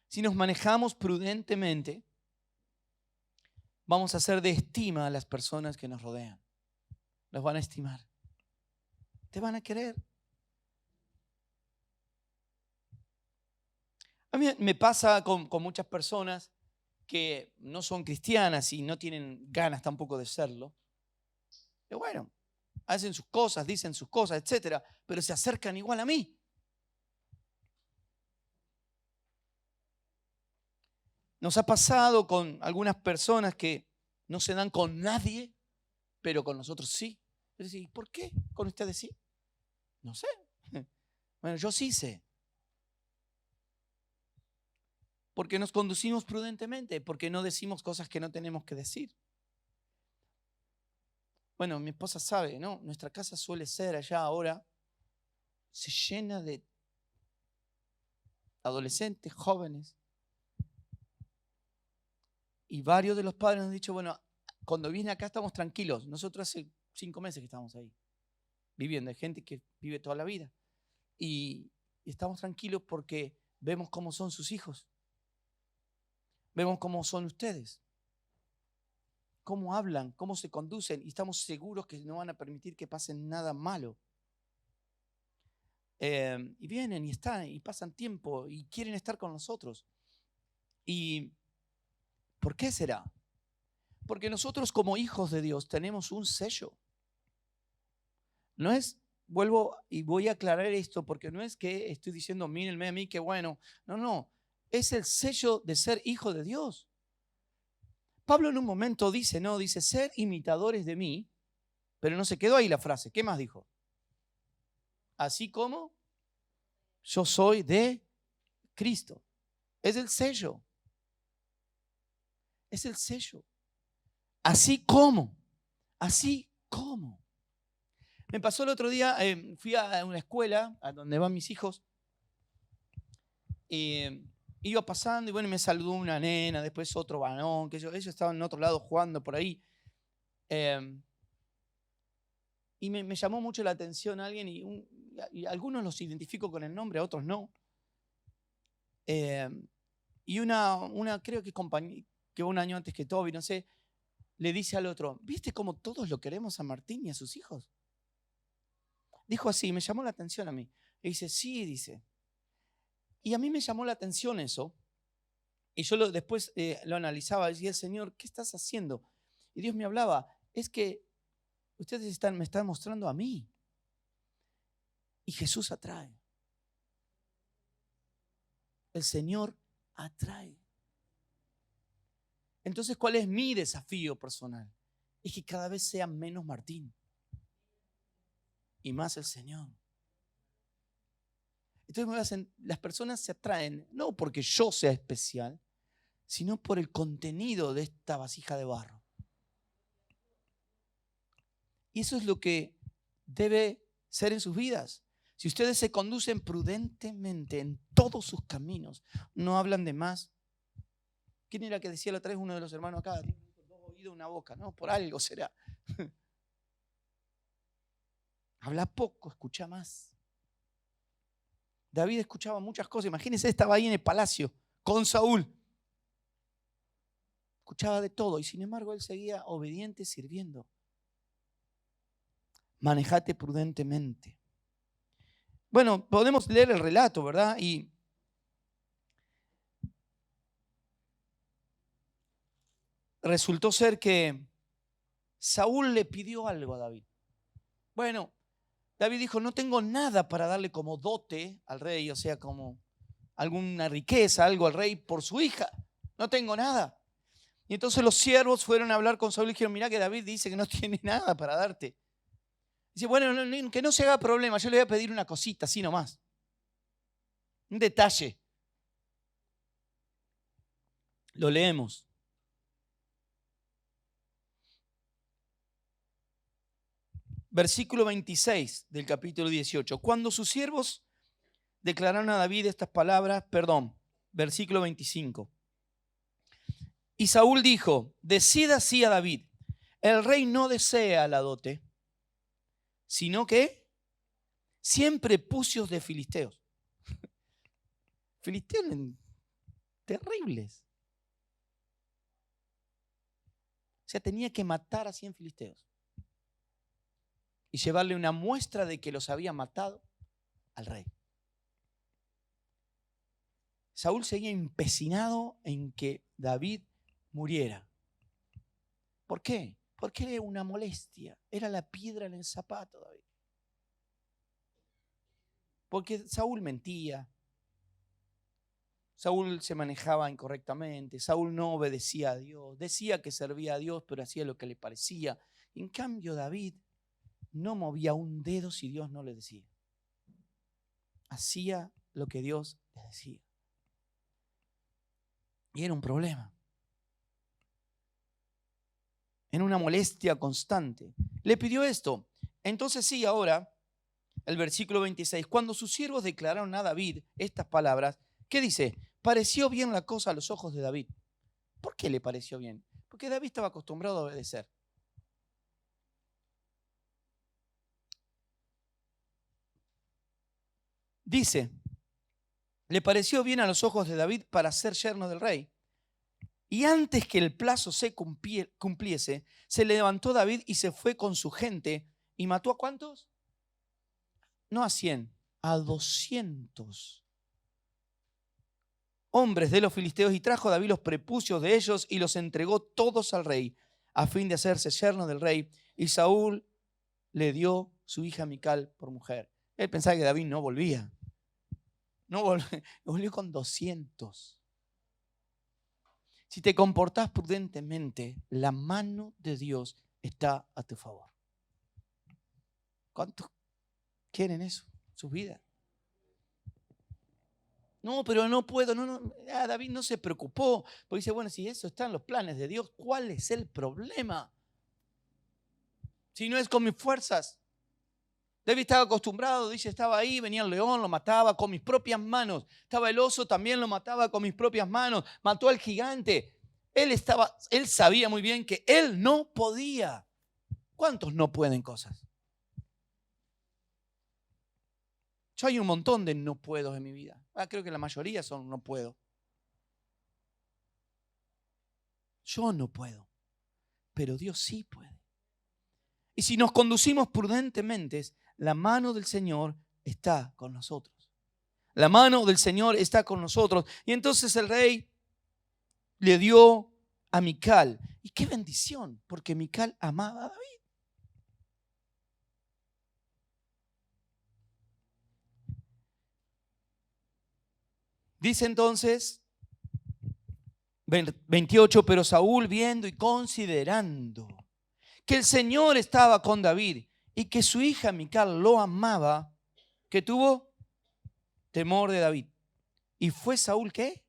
Speaker 1: Si nos manejamos prudentemente, vamos a ser de estima a las personas que nos rodean. Los van a estimar. Te van a querer. A mí me pasa con muchas personas que no son cristianas y no tienen ganas tampoco de serlo. Y bueno, hacen sus cosas, dicen sus cosas, etcétera, pero se acercan igual a mí. Nos ha pasado con algunas personas que no se dan con nadie, pero con nosotros sí. Es decir, ¿por qué? ¿Con ustedes sí? No sé. Bueno, yo sí sé. Porque nos conducimos prudentemente, porque no decimos cosas que no tenemos que decir. Bueno, mi esposa sabe, ¿no? Nuestra casa suele ser allá ahora, se llena de adolescentes, jóvenes. Y varios de los padres nos han dicho, bueno, cuando viene acá estamos tranquilos. Nosotros hace 5 meses que estamos ahí, viviendo. Hay gente que vive toda la vida. Y estamos tranquilos porque vemos cómo son sus hijos. Vemos cómo son ustedes. Cómo hablan, cómo se conducen. Y estamos seguros que no van a permitir que pasen nada malo. Y vienen y están y pasan tiempo y quieren estar con nosotros. ¿Y por qué será? Porque nosotros como hijos de Dios tenemos un sello. No es, vuelvo y voy a aclarar esto, porque no es que estoy diciendo, mírenme a mí, qué bueno. No, es el sello de ser hijo de Dios. Pablo en un momento dice, dice, ser imitadores de mí, pero no se quedó ahí la frase. ¿Qué más dijo? Así como yo soy de Cristo. Es el sello. Es el sello. Así como. Me pasó el otro día, fui a una escuela a donde van mis hijos. Iba pasando y bueno, me saludó una nena, después otro varón, que ellos estaban en otro lado jugando por ahí. Y me llamó mucho la atención alguien y algunos los identifico con el nombre, a otros no. Y una creo que un año antes que Toby, no sé, le dice al otro, ¿viste cómo todos lo queremos a Martín y a sus hijos? Dijo así, me llamó la atención a mí. Y dice, sí, dice. Y a mí me llamó la atención eso. Y yo después lo analizaba y decía, Señor, ¿qué estás haciendo? Y Dios me hablaba, es que ustedes me están mostrando a mí. Y Jesús atrae. El Señor atrae. Entonces, ¿cuál es mi desafío personal? Es que cada vez sea menos Martín y más el Señor. Entonces las personas se atraen no porque yo sea especial, sino por el contenido de esta vasija de barro. Y eso es lo que debe ser en sus vidas. Si ustedes se conducen prudentemente en todos sus caminos, no hablan de más. ¿Quién era que decía la otra vez uno de los hermanos acá? Tiene 2 oídos, una boca, ¿no? Por algo será. Habla poco, escucha más. David escuchaba muchas cosas. Imagínense, estaba ahí en el palacio con Saúl. Escuchaba de todo y sin embargo él seguía obediente sirviendo. Manejate prudentemente. Bueno, podemos leer el relato, ¿verdad? Y resultó ser que Saúl le pidió algo a David. Bueno, David dijo, no tengo nada para darle como dote al rey, o sea, como alguna riqueza, algo al rey por su hija. No tengo nada. Y entonces los siervos fueron a hablar con Saúl y dijeron, mirá que David dice que no tiene nada para darte. Dice, bueno, que no se haga problema, yo le voy a pedir una cosita, así nomás. Un detalle. Lo leemos. Versículo 26 del capítulo 18. Cuando sus siervos declararon a David estas palabras, versículo 25. Y Saúl dijo, decid así a David, el rey no desea la dote, sino que 100 prepucios de filisteos. Filisteos terribles. O sea, tenía que matar a 100 filisteos y llevarle una muestra de que los había matado al rey. Saúl seguía empecinado en que David muriera. ¿Por qué? Porque era una molestia, era la piedra en el zapato, David. Porque Saúl mentía, Saúl se manejaba incorrectamente, Saúl no obedecía a Dios, decía que servía a Dios, pero hacía lo que le parecía. En cambio, David no movía un dedo si Dios no le decía. Hacía lo que Dios le decía. Y era un problema. En una molestia constante. Le pidió esto. Entonces sí, ahora, el versículo 26. Cuando sus siervos declararon a David estas palabras, ¿qué dice? Pareció bien la cosa a los ojos de David. ¿Por qué le pareció bien? Porque David estaba acostumbrado a obedecer. Dice, le pareció bien a los ojos de David para ser yerno del rey. Y antes que el plazo se cumpliese, se levantó David y se fue con su gente y mató ¿a cuántos? No a 100, a 200 hombres de los filisteos, y trajo David los prepucios de ellos y los entregó todos al rey, a fin de hacerse yerno del rey. Y Saúl le dio su hija Mical por mujer. Él pensaba que David no volvía. No volvió con 200. Si te comportás prudentemente, la mano de Dios está a tu favor. ¿Cuántos quieren eso? Sus vidas. No, pero no puedo. No. David no se preocupó. Porque dice, bueno, si eso está en los planes de Dios, ¿cuál es el problema? Si no es con mis fuerzas. David estaba acostumbrado, dice, estaba ahí, venía el león, lo mataba con mis propias manos. Estaba el oso, también lo mataba con mis propias manos. Mató al gigante. Él sabía muy bien que él no podía. ¿Cuántos no pueden cosas? Yo hay un montón de no puedo en mi vida. Creo que la mayoría son no puedo. Yo no puedo, pero Dios sí puede. Y si nos conducimos prudentemente, la mano del Señor está con nosotros. La mano del Señor está con nosotros. Y entonces el rey le dio a Mical. Y qué bendición, porque Mical amaba a David. Dice entonces, 28, pero Saúl, viendo y considerando que el Señor estaba con David y que su hija Mical lo amaba, que tuvo temor de David. Y fue Saúl, ¿qué?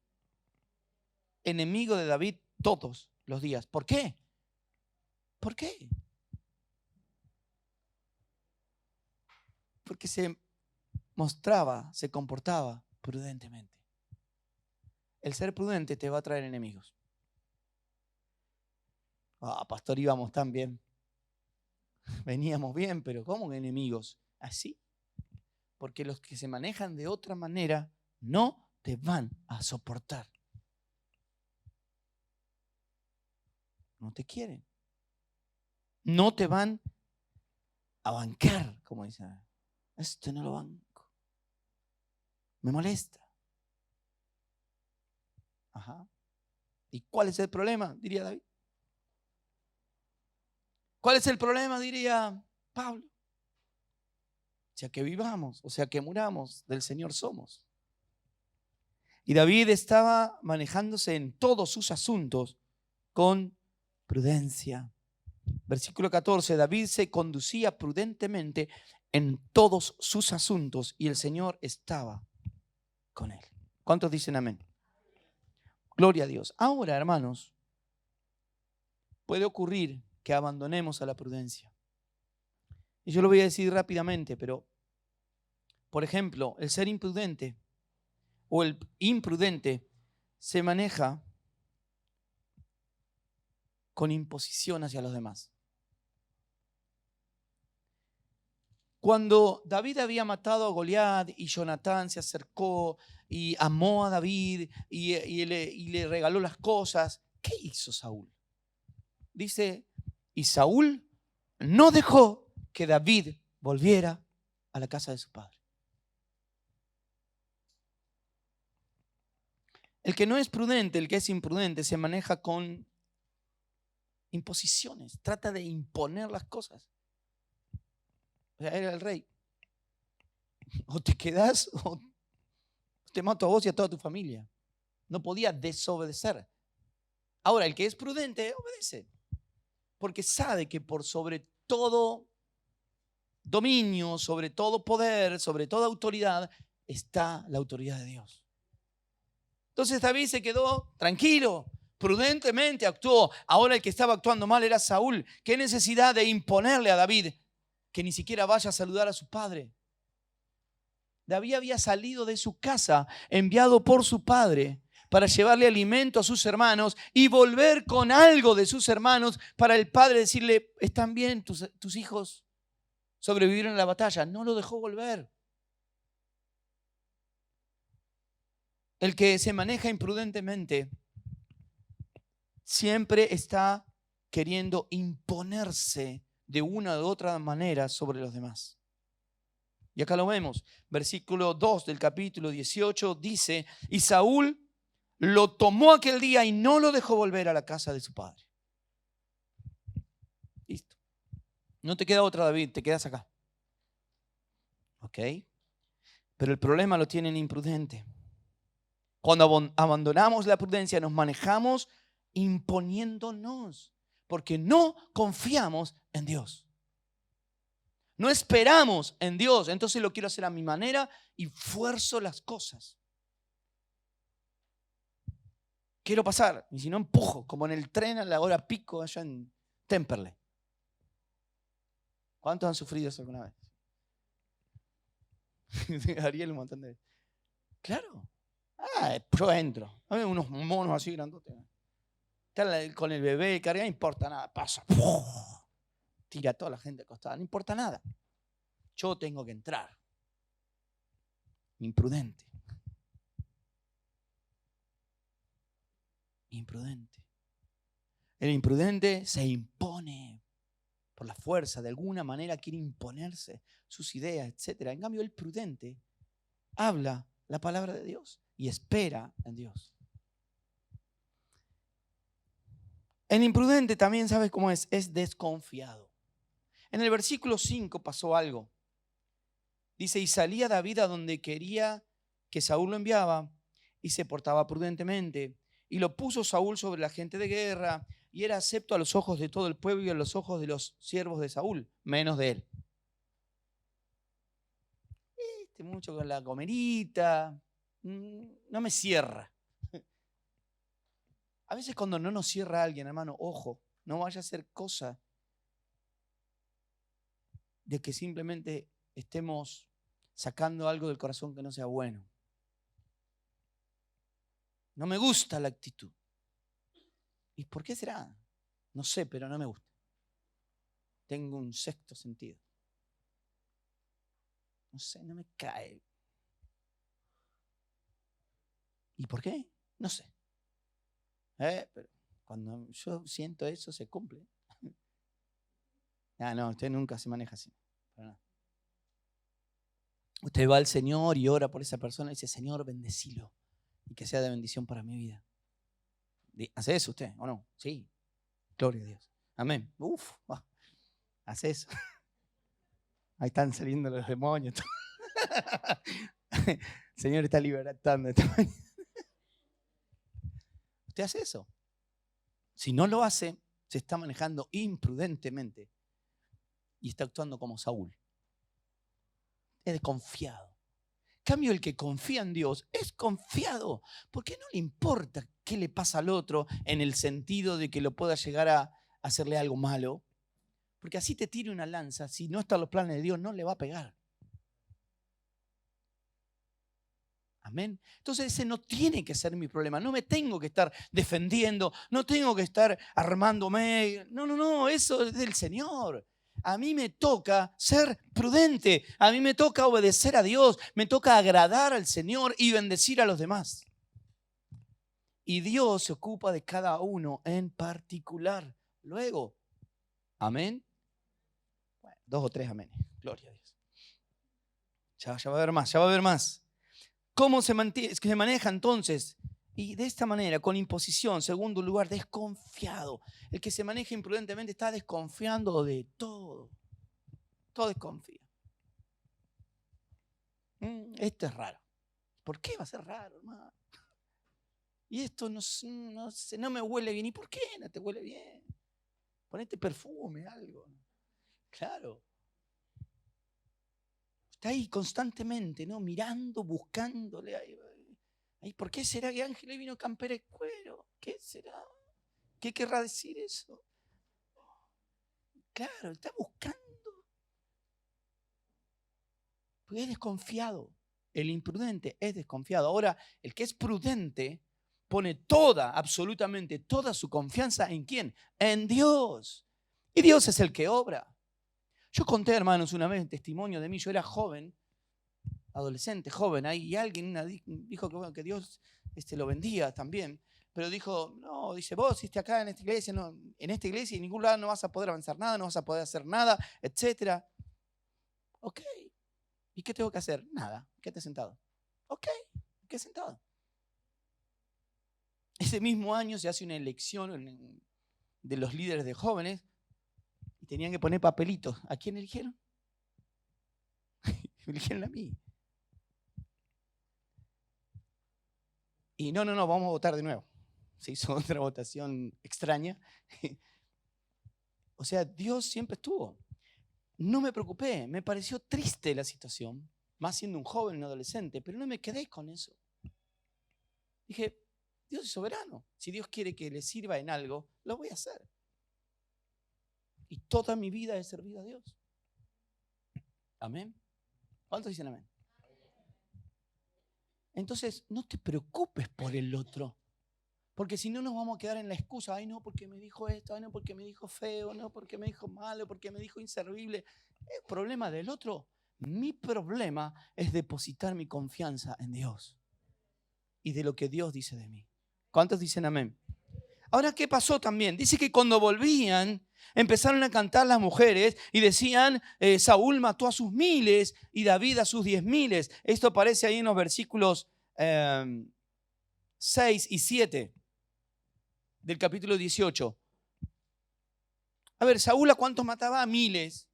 Speaker 1: Enemigo de David todos los días. ¿Por qué? ¿Por qué? Porque se mostraba, se comportaba prudentemente. El ser prudente te va a traer enemigos. Pastor, íbamos tan bien. Veníamos bien, pero ¿cómo enemigos? Así. Porque los que se manejan de otra manera no te van a soportar. No te quieren. No te van a bancar, como dicen. Esto no lo banco. Me molesta. Ajá. ¿Y cuál es el problema? Diría David. ¿Cuál es el problema? Diría Pablo. O sea que vivamos, o sea que muramos, del Señor somos. Y David estaba manejándose en todos sus asuntos con prudencia. Versículo 14, David se conducía prudentemente en todos sus asuntos y el Señor estaba con él. ¿Cuántos dicen amén? Gloria a Dios. Ahora, hermanos, puede ocurrir que abandonemos a la prudencia. Y yo lo voy a decir rápidamente, pero, por ejemplo, el ser imprudente o el imprudente se maneja con imposición hacia los demás. Cuando David había matado a Goliat y Jonatán se acercó y amó a David y le regaló las cosas, ¿qué hizo Saúl? Dice, y Saúl no dejó que David volviera a la casa de su padre. El que no es prudente, el que es imprudente, se maneja con imposiciones, trata de imponer las cosas. O sea, era el rey. O te quedás o te mato a vos y a toda tu familia. No podía desobedecer. Ahora, el que es prudente obedece, porque sabe que por sobre todo dominio, sobre todo poder, sobre toda autoridad, está la autoridad de Dios. Entonces David se quedó tranquilo, prudentemente actuó. Ahora el que estaba actuando mal era Saúl. ¿Qué necesidad de imponerle a David que ni siquiera vaya a saludar a su padre? David había salido de su casa, enviado por su padre, para llevarle alimento a sus hermanos y volver con algo de sus hermanos para el padre decirle, ¿están bien tus hijos? Sobrevivieron en la batalla. No lo dejó volver. El que se maneja imprudentemente siempre está queriendo imponerse de una u otra manera sobre los demás. Y acá lo vemos, versículo 2 del capítulo 18 dice, y Saúl lo tomó aquel día y no lo dejó volver a la casa de su padre. Listo. No te queda otra, David, te quedas acá. ¿Ok? Pero el problema lo tienen imprudente. Cuando abandonamos la prudencia nos manejamos imponiéndonos, porque no confiamos en Dios. No esperamos en Dios, entonces lo quiero hacer a mi manera y fuerzo las cosas. Quiero pasar, y si no empujo, como en el tren a la hora pico allá en Temperley. ¿Cuántos han sufrido eso alguna vez? Ariel un montón de veces. Claro. Yo entro. Hay unos monos así grandotes. Están con el bebé cargado, no importa nada. Pasa. Tira a toda la gente acostada. No importa nada. Yo tengo que entrar. Imprudente. Imprudente. El imprudente se impone por la fuerza. De alguna manera quiere imponerse sus ideas, etc. En cambio, el prudente habla la palabra de Dios y espera en Dios. El imprudente también, ¿sabes cómo es? Es desconfiado. En el versículo 5 pasó algo. Dice, y salía David a donde quería que Saúl lo enviaba y se portaba prudentemente. Y lo puso Saúl sobre la gente de guerra y era acepto a los ojos de todo el pueblo y a los ojos de los siervos de Saúl, menos de él. Mucho con la comerita, no me cierra. A veces cuando no nos cierra alguien, hermano, ojo, no vaya a ser cosa de que simplemente estemos sacando algo del corazón que no sea bueno. No me gusta la actitud. ¿Y por qué será? No sé, pero no me gusta. Tengo un sexto sentido. No sé, no me cae. ¿Y por qué? No sé. Pero cuando yo siento eso, se cumple. No, usted nunca se maneja así. Usted va al Señor y ora por esa persona y dice, Señor, bendecilo y que sea de bendición para mi vida. ¿Hace eso usted o no? Sí. Gloria a Dios. Amén. Hace eso. Ahí están saliendo los demonios. El Señor está libertando esta mañana. Usted hace eso. Si no lo hace, se está manejando imprudentemente y está actuando como Saúl. Es desconfiado. En cambio, el que confía en Dios es confiado, porque no le importa qué le pasa al otro en el sentido de que lo pueda llegar a hacerle algo malo, porque así te tire una lanza, si no están los planes de Dios, no le va a pegar. Amén. Entonces ese no tiene que ser mi problema. No me tengo que estar defendiendo, no tengo que estar armándome. No, eso es del Señor. A mí me toca ser prudente, a mí me toca obedecer a Dios, me toca agradar al Señor y bendecir a los demás. Y Dios se ocupa de cada uno en particular. Luego, amén. Bueno, 2 o 3 amén. Gloria a Dios. Ya va a haber más, ya va a haber más. ¿Cómo se maneja entonces? Y de esta manera, con imposición, segundo lugar, desconfiado. El que se maneja imprudentemente está desconfiando de todo. Todo desconfía. Esto es raro. ¿Por qué va a ser raro, hermano? Y esto no me huele bien. ¿Y por qué no te huele bien? Ponete perfume, algo. Claro. Está ahí constantemente, ¿no? Mirando, buscándole. Ay, ¿por qué será que Ángel hoy vino campera de cuero? ¿Qué será? ¿Qué querrá decir eso? Claro, está buscando. Porque es desconfiado. El imprudente es desconfiado. Ahora, el que es prudente pone toda, absolutamente toda su confianza ¿en quién? En Dios. Y Dios es el que obra. Yo conté, hermanos, una vez un testimonio de mí. Yo era joven, adolescente, joven. Ahí alguien dijo que, bueno, que Dios lo bendiga también. Pero dijo, no, dice, vos hiciste acá en esta iglesia, no, en esta iglesia y en ningún lado no vas a poder avanzar nada, no vas a poder hacer nada, etc. Ok. ¿Y qué tengo que hacer? Nada. Quédate sentado. Ok, quédate sentado. Ese mismo año se hace una elección de los líderes de jóvenes y tenían que poner papelitos. ¿A quién eligieron? Me eligieron a mí. Y no, vamos a votar de nuevo. Se hizo otra votación extraña. O sea, Dios siempre estuvo. No me preocupé, me pareció triste la situación, más siendo un joven, un adolescente, pero no me quedé con eso. Dije, Dios es soberano. Si Dios quiere que le sirva en algo, lo voy a hacer. Y toda mi vida he servido a Dios. Amén. ¿Cuántos dicen amén? Entonces, no te preocupes por el otro. Porque si no nos vamos a quedar en la excusa. Ay, no, porque me dijo esto. Ay, no, porque me dijo feo. No, porque me dijo malo. Porque me dijo inservible. El problema del otro. Mi problema es depositar mi confianza en Dios. Y de lo que Dios dice de mí. ¿Cuántos dicen amén? Ahora, ¿qué pasó también? Dice que cuando volvían, empezaron a cantar las mujeres y decían, Saúl mató a sus miles y David a sus 10,000. Esto aparece ahí en los versículos 6 y 7 del capítulo 18. A ver, Saúl, ¿a cuántos mataba? A miles.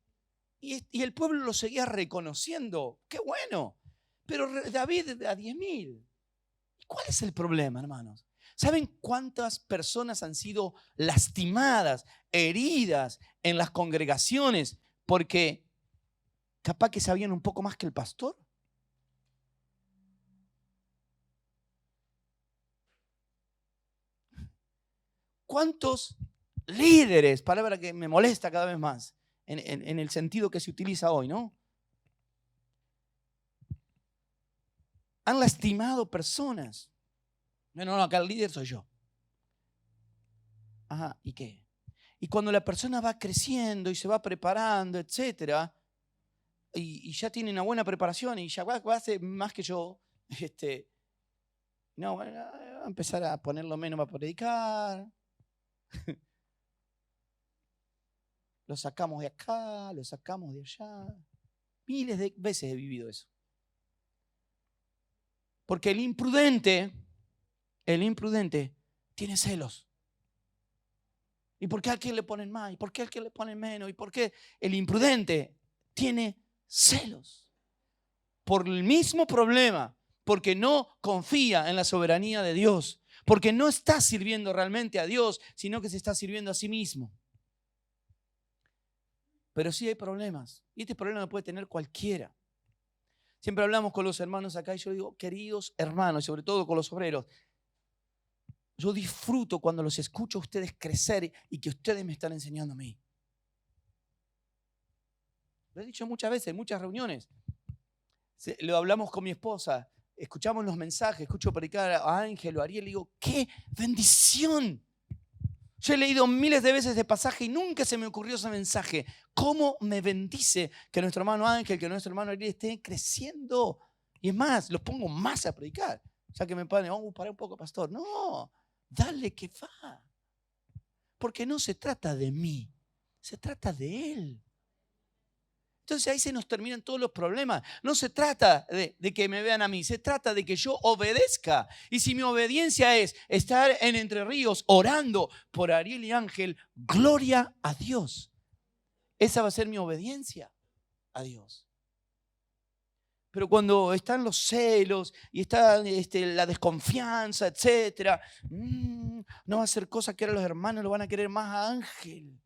Speaker 1: Y el pueblo lo seguía reconociendo. ¡Qué bueno! Pero David a 10,000. ¿Cuál es el problema, hermanos? ¿Saben cuántas personas han sido lastimadas, heridas en las congregaciones porque capaz que sabían un poco más que el pastor? ¿Cuántos líderes, palabra que me molesta cada vez más, en el sentido que se utiliza hoy, ¿no? Han lastimado personas. No, acá el líder soy yo. Ajá, ¿y qué? Y cuando la persona va creciendo y se va preparando, etcétera, y ya tiene una buena preparación y ya hace más que yo, no, bueno, va a empezar a ponerlo menos para predicar. Lo sacamos de acá, lo sacamos de allá. Miles de veces he vivido eso. Porque el imprudente tiene celos. ¿Y por qué a aquel le ponen más? ¿Y por qué a aquel le ponen menos? ¿Y por qué el imprudente tiene celos? Por el mismo problema, porque no confía en la soberanía de Dios, porque no está sirviendo realmente a Dios, sino que se está sirviendo a sí mismo. Pero sí hay problemas, y este problema lo puede tener cualquiera. Siempre hablamos con los hermanos acá y yo digo, queridos hermanos, sobre todo con los obreros, yo disfruto cuando los escucho a ustedes crecer y que ustedes me están enseñando a mí. Lo he dicho muchas veces, en muchas reuniones. Lo hablamos con mi esposa, escuchamos los mensajes, escucho predicar a Ángel o a Ariel y digo, ¡qué bendición! Yo he leído miles de veces ese pasaje y nunca se me ocurrió ese mensaje. ¿Cómo me bendice que nuestro hermano Ángel, que nuestro hermano Ariel estén creciendo? Y es más, los pongo más a predicar. O sea que me ponen, pará un poco, pastor. No, dale que va. Porque no se trata de mí, se trata de Él. Entonces ahí se nos terminan todos los problemas. No se trata de que me vean a mí, se trata de que yo obedezca. Y si mi obediencia es estar en Entre Ríos orando por Ariel y Ángel, gloria a Dios. Esa va a ser mi obediencia a Dios. Pero cuando están los celos y está la desconfianza, etcétera, no va a ser cosa que ahora los hermanos lo van a querer más a Ángel.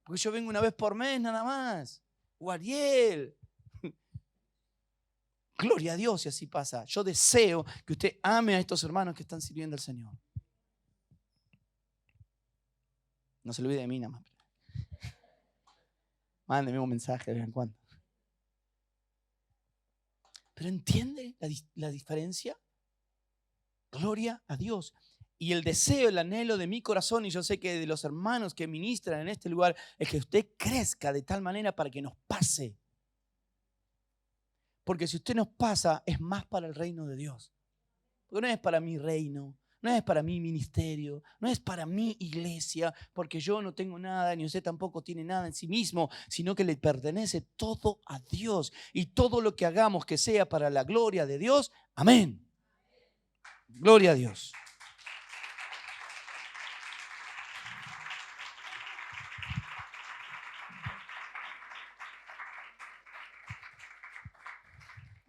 Speaker 1: Porque yo vengo una vez por mes nada más. O Ariel. Gloria a Dios si así pasa. Yo deseo que usted ame a estos hermanos que están sirviendo al Señor. No se olvide de mí nada más. Mándeme un mensaje de vez en cuando. ¿Pero entiende la diferencia? Gloria a Dios. Y el deseo, el anhelo de mi corazón, y yo sé que de los hermanos que ministran en este lugar, es que usted crezca de tal manera para que nos pase. Porque si usted nos pasa, es más para el reino de Dios. Porque no es para mi reino, no es para mi ministerio, no es para mi iglesia, porque yo no tengo nada, ni usted tampoco tiene nada en sí mismo, sino que le pertenece todo a Dios. Y todo lo que hagamos que sea para la gloria de Dios, amén. Gloria a Dios.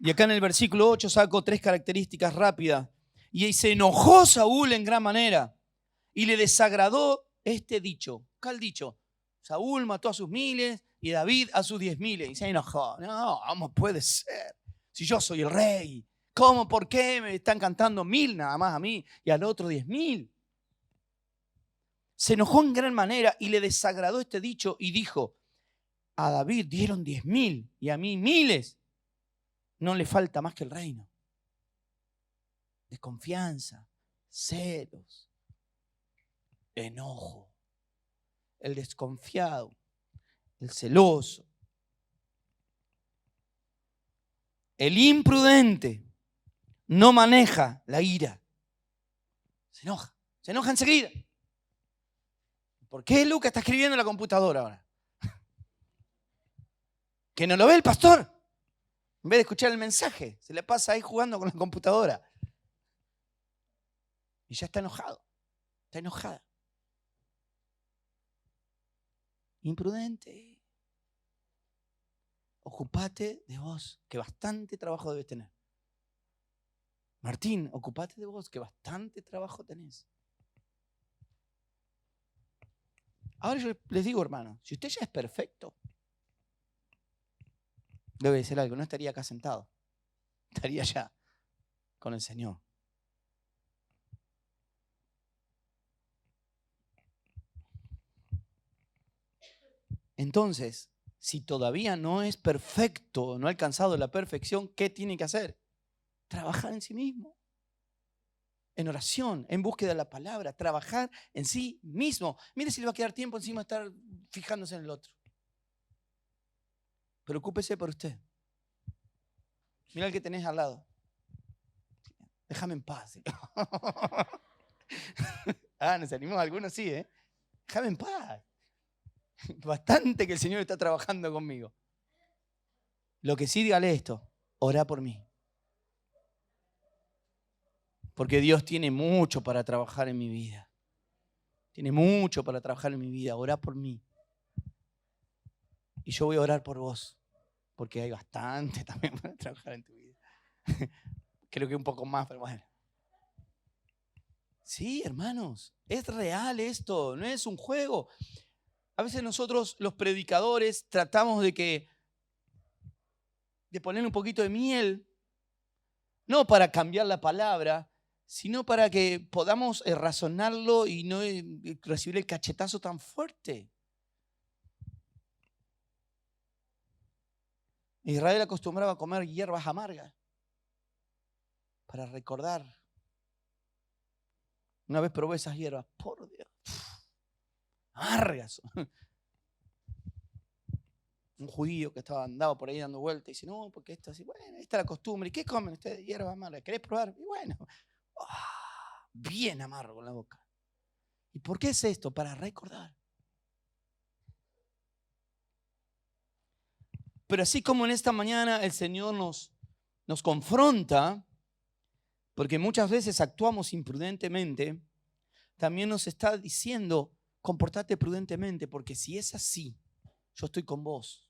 Speaker 1: Y acá en el versículo 8 saco 3 características rápidas. Y se enojó Saúl en gran manera y le desagradó este dicho. ¿Cuál dicho? Saúl mató a sus miles y David a sus 10.000. Y se enojó. No, ¿cómo puede ser? Si yo soy el rey. ¿Cómo? ¿Por qué me están cantando 1.000 nada más a mí y al otro 10.000? Se enojó en gran manera y le desagradó este dicho y dijo: a David dieron 10.000 y a mí miles. No le falta más que el reino. Desconfianza, celos, enojo. El desconfiado, el celoso, el imprudente no maneja la ira. Se enoja enseguida. ¿Por qué Lucas está escribiendo en la computadora ahora? Que no lo ve el pastor. En vez de escuchar el mensaje, se le pasa ahí jugando con la computadora. Y ya está enojado, está enojada. Imprudente. Ocupate de vos, que bastante trabajo debes tener. Martín, ocupate de vos, que bastante trabajo tenés. Ahora yo les digo, hermano, si usted ya es perfecto, debe ser algo, no estaría acá sentado, estaría allá con el Señor. Entonces, si todavía no es perfecto, no ha alcanzado la perfección, ¿qué tiene que hacer? Trabajar en sí mismo. En oración, en búsqueda de la palabra, trabajar en sí mismo. Mire si le va a quedar tiempo encima de estar fijándose en el otro. Preocúpese por usted. Mira el que tenés al lado. Déjame en paz. Nos animó algunos, sí, ¿eh? Déjame en paz. Bastante que el Señor está trabajando conmigo. Lo que sí, dígale esto: orá por mí. Porque Dios tiene mucho para trabajar en mi vida. Tiene mucho para trabajar en mi vida. Orá por mí. Y yo voy a orar por vos. Porque hay bastante también para trabajar en tu vida. Creo que un poco más, pero bueno. Sí, hermanos, es real esto, no es un juego. A veces nosotros, los predicadores, tratamos de poner un poquito de miel, no para cambiar la palabra, sino para que podamos razonarlo y no recibir el cachetazo tan fuerte. Israel acostumbraba a comer hierbas amargas para recordar. Una vez probé esas hierbas, por Dios, amargas. Un judío que andaba por ahí dando vueltas y dice: no, porque esto así, bueno, esta es la costumbre. ¿Y qué comen ustedes? Hierbas amargas. ¿Querés probar? Y bueno, bien amargo en la boca. ¿Y por qué es esto? Para recordar. Pero así como en esta mañana el Señor nos confronta, porque muchas veces actuamos imprudentemente, también nos está diciendo: comportate prudentemente, porque si es así, yo estoy con vos.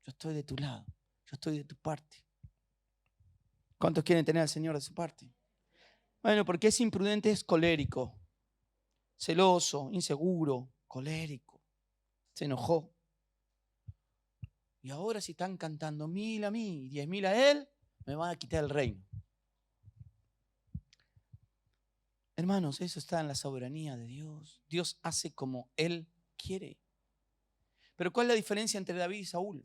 Speaker 1: Yo estoy de tu lado, yo estoy de tu parte. ¿Cuántos quieren tener al Señor de su parte? Bueno, porque es imprudente, es colérico, celoso, inseguro, colérico. Se enojó. Y ahora si están cantando 1.000 a mí y 10.000 a él, me van a quitar el reino. Hermanos, eso está en la soberanía de Dios. Dios hace como Él quiere. Pero ¿cuál es la diferencia entre David y Saúl?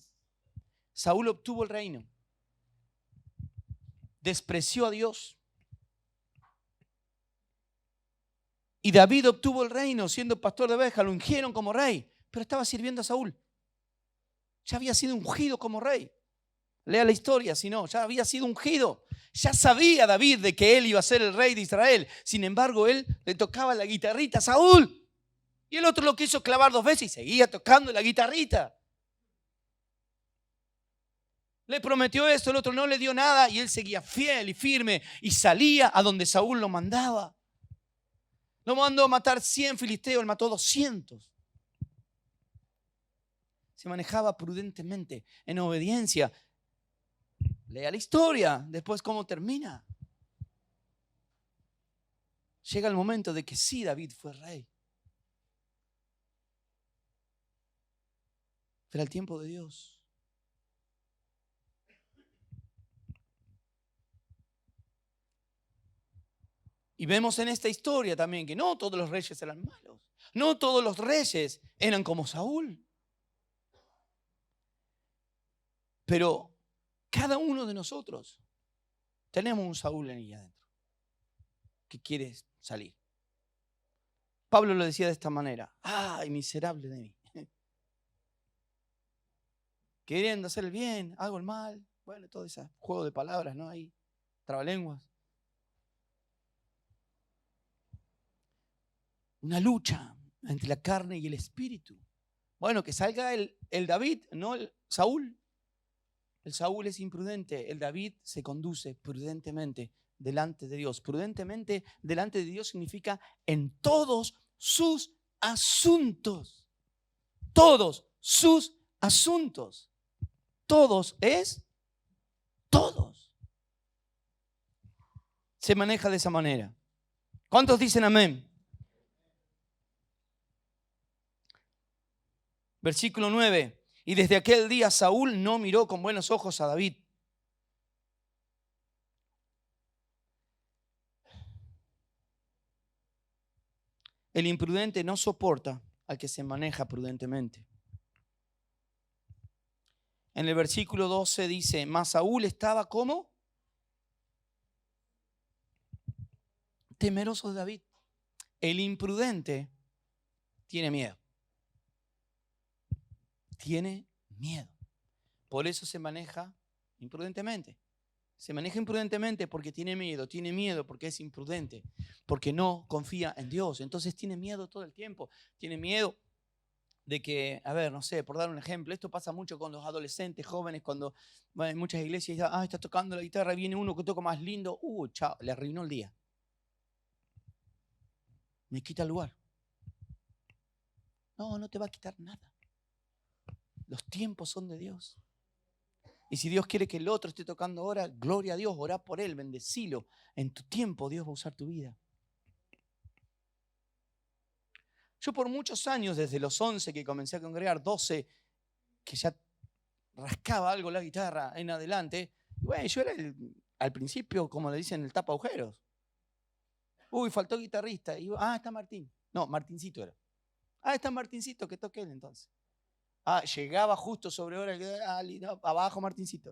Speaker 1: Saúl obtuvo el reino, despreció a Dios. Y David obtuvo el reino siendo pastor de ovejas, lo ungieron como rey, pero estaba sirviendo a Saúl. Ya había sido ungido como rey. Lea la historia, si no, ya había sido ungido. Ya sabía David de que él iba a ser el rey de Israel. Sin embargo, él le tocaba la guitarrita a Saúl. Y el otro lo quiso clavar 2 veces y seguía tocando la guitarrita. Le prometió esto, el otro no le dio nada y él seguía fiel y firme y salía a donde Saúl lo mandaba. Lo mandó a matar 100 filisteos, él mató 200. Se manejaba prudentemente, en obediencia. Lea la historia, después cómo termina. Llega el momento de que sí, David fue rey. Pero el tiempo de Dios. Y vemos en esta historia también que no todos los reyes eran malos. No todos los reyes eran como Saúl. Pero cada uno de nosotros tenemos un Saúl en ella adentro que quiere salir. Pablo lo decía de esta manera: ¡ay, miserable de mí! Queriendo hacer el bien, hago el mal. Bueno, todo ese juego de palabras, ¿no? Ahí, trabalenguas. Una lucha entre la carne y el espíritu. Bueno, que salga el David, no el Saúl. El Saúl es imprudente, el David se conduce prudentemente delante de Dios. Prudentemente delante de Dios significa en todos sus asuntos. Todos sus asuntos. Todos es todos. Se maneja de esa manera. ¿Cuántos dicen amén? Versículo 9. Y desde aquel día Saúl no miró con buenos ojos a David. El imprudente no soporta al que se maneja prudentemente. En el versículo 12 dice: mas Saúl estaba ¿cómo? Temeroso de David. El imprudente tiene miedo. Tiene miedo. Por eso se maneja imprudentemente. Se maneja imprudentemente porque tiene miedo porque es imprudente, porque no confía en Dios. Entonces tiene miedo todo el tiempo. Tiene miedo de que, a ver, no sé, por dar un ejemplo, esto pasa mucho con los adolescentes, jóvenes, cuando van en muchas iglesias y dicen: está tocando la guitarra, viene uno que toca más lindo, chao, le arruinó el día. Me quita el lugar. No te va a quitar nada. Los tiempos son de Dios. Y si Dios quiere que el otro esté tocando ahora, gloria a Dios, orá por él, bendecilo. En tu tiempo Dios va a usar tu vida. Yo por muchos años, desde los 11 que comencé a congregar, 12 que ya rascaba algo la guitarra en adelante, bueno, yo era al principio, como le dicen, el tapa agujeros. Faltó guitarrista. Y, está Martín. No, Martincito era. Está Martincito, que toque él entonces. Llegaba justo sobre hora, abajo Martincito.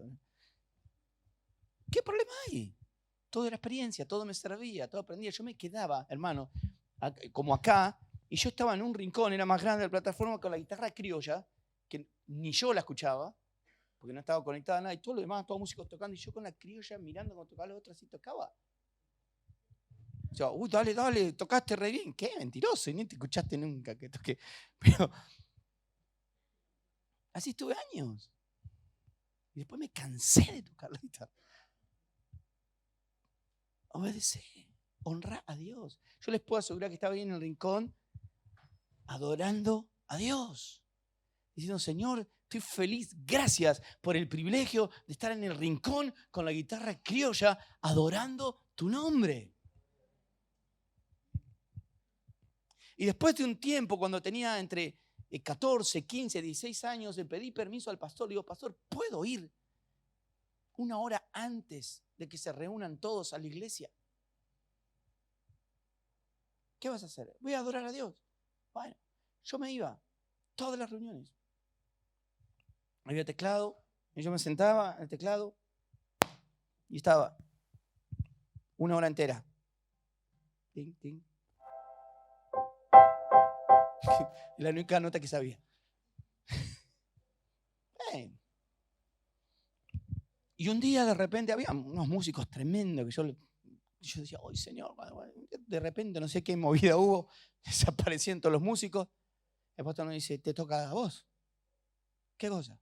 Speaker 1: ¿Qué problema hay? Toda la experiencia, todo me servía, todo aprendía. Yo me quedaba, hermano, como acá, y yo estaba en un rincón, era más grande la plataforma, con la guitarra criolla, que ni yo la escuchaba, porque no estaba conectada a nada, y todo lo demás, todos músicos tocando, y yo con la criolla mirando cuando tocaba los otros, así tocaba. O sea, dale, tocaste re bien. ¿Qué? Mentiroso, ni te escuchaste nunca que toqué. Pero así estuve años. Y después me cansé de tocar la guitarra. Obedece, honra a Dios. Yo les puedo asegurar que estaba ahí en el rincón adorando a Dios. Diciendo: Señor, estoy feliz, gracias por el privilegio de estar en el rincón con la guitarra criolla adorando tu nombre. Y después de un tiempo, cuando tenía entre 14, 15, 16 años, le pedí permiso al pastor. Le digo: pastor, ¿puedo ir una hora antes de que se reúnan todos a la iglesia. ¿Qué vas a hacer? Voy a adorar a Dios. Bueno, yo me iba todas las reuniones. Había teclado, y yo me sentaba en el teclado y estaba una hora entera. Ting, ting. La única nota que sabía. Y un día de repente había unos músicos tremendos que yo decía, ¡ay, Señor! De repente no sé qué movida hubo, desaparecieron todos los músicos. El pastor nos dice, te toca a vos. ¿Qué cosa?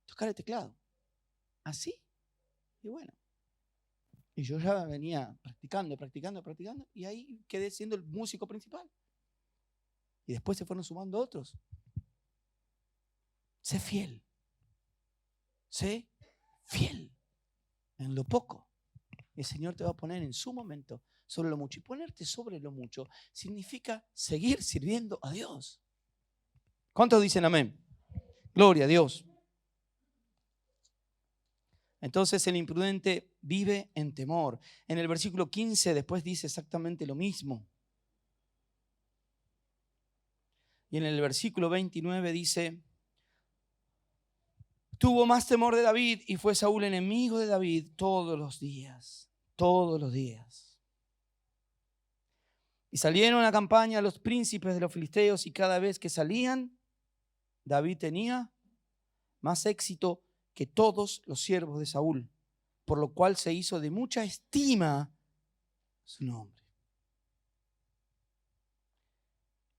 Speaker 1: Tocar el teclado. ¿Así? Y bueno. Y yo ya venía practicando, y ahí quedé siendo el músico principal. Y después se fueron sumando otros. Sé fiel. Sé fiel en lo poco. El Señor te va a poner en su momento sobre lo mucho. Y ponerte sobre lo mucho significa seguir sirviendo a Dios. ¿Cuántos dicen amén? Gloria a Dios. Entonces el imprudente vive en temor. En el versículo 15 después dice exactamente lo mismo. Y en el versículo 29 dice, tuvo más temor de David y fue Saúl enemigo de David todos los días. Todos los días. Y salieron a campaña los príncipes de los filisteos y cada vez que salían, David tenía más éxito que todos los siervos de Saúl, por lo cual se hizo de mucha estima su nombre.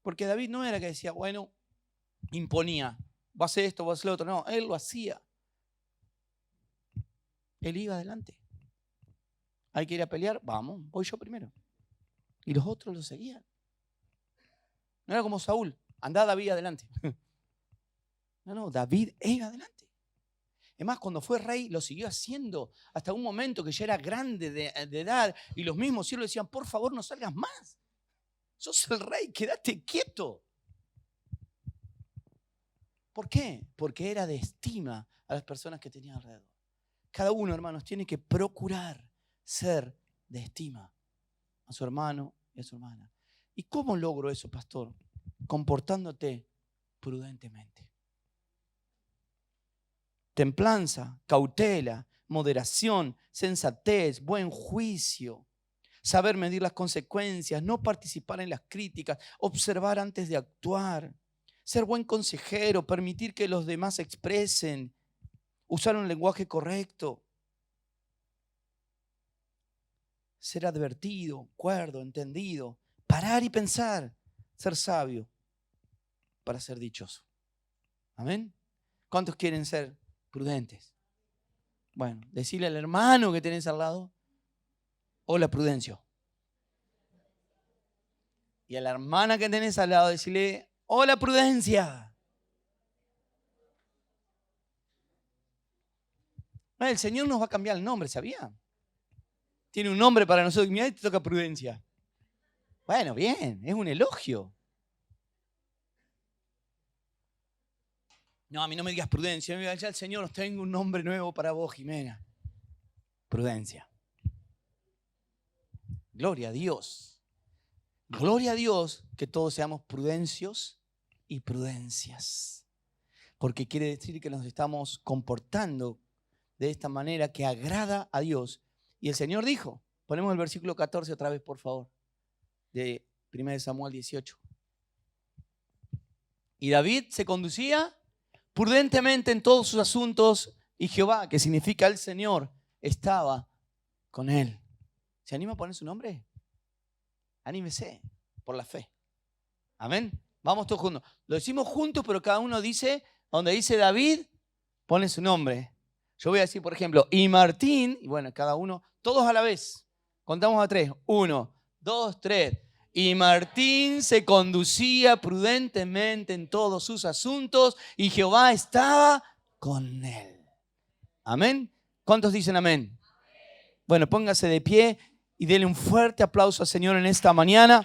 Speaker 1: Porque David no era que decía, bueno, imponía, va a hacer esto, va a hacer lo otro. No, él lo hacía. Él iba adelante. Hay que ir a pelear, vamos, voy yo primero. Y los otros lo seguían. No era como Saúl, andá David adelante. No, David iba adelante. Es más, cuando fue rey lo siguió haciendo hasta un momento que ya era grande de edad y los mismos siervos le decían, por favor no salgas más. Sos el rey, quédate quieto. ¿Por qué? Porque era de estima a las personas que tenía alrededor. Cada uno, hermanos, tiene que procurar ser de estima a su hermano y a su hermana. ¿Y cómo logro eso, pastor? Comportándote prudentemente. Templanza, cautela, moderación, sensatez, buen juicio, saber medir las consecuencias, no participar en las críticas, observar antes de actuar, ser buen consejero, permitir que los demás expresen, usar un lenguaje correcto, ser advertido, cuerdo, entendido, parar y pensar, ser sabio para ser dichoso. ¿Amén? ¿Cuántos quieren ser prudentes? Bueno, decirle al hermano que tenés al lado, hola Prudencio. Y a la hermana que tenés al lado, decirle, hola Prudencia. El Señor nos va a cambiar el nombre, ¿sabía? Tiene un nombre para nosotros. Mirá, te toca Prudencia. Bueno, bien, es un elogio. No, a mí no me digas Prudencia. Ya el Señor nos tengo un nombre nuevo para vos, Jimena. Prudencia. Gloria a Dios. Gloria a Dios que todos seamos prudencios y prudencias. Porque quiere decir que nos estamos comportando de esta manera que agrada a Dios. Y el Señor dijo, ponemos el versículo 14 otra vez, por favor, de 1 Samuel 18. Y David se conducía prudentemente en todos sus asuntos y Jehová, que significa el Señor, estaba con él. ¿Se anima a poner su nombre? Anímese por la fe. Amén. Vamos todos juntos. Lo decimos juntos, pero cada uno dice, donde dice David, pone su nombre. Yo voy a decir, por ejemplo, y Martín, y bueno, cada uno, todos a la vez. Contamos a 3. 1, 2, 3. Y Martín se conducía prudentemente en todos sus asuntos y Jehová estaba con él. Amén. ¿Cuántos dicen amén? Bueno, póngase de pie y denle un fuerte aplauso al Señor en esta mañana.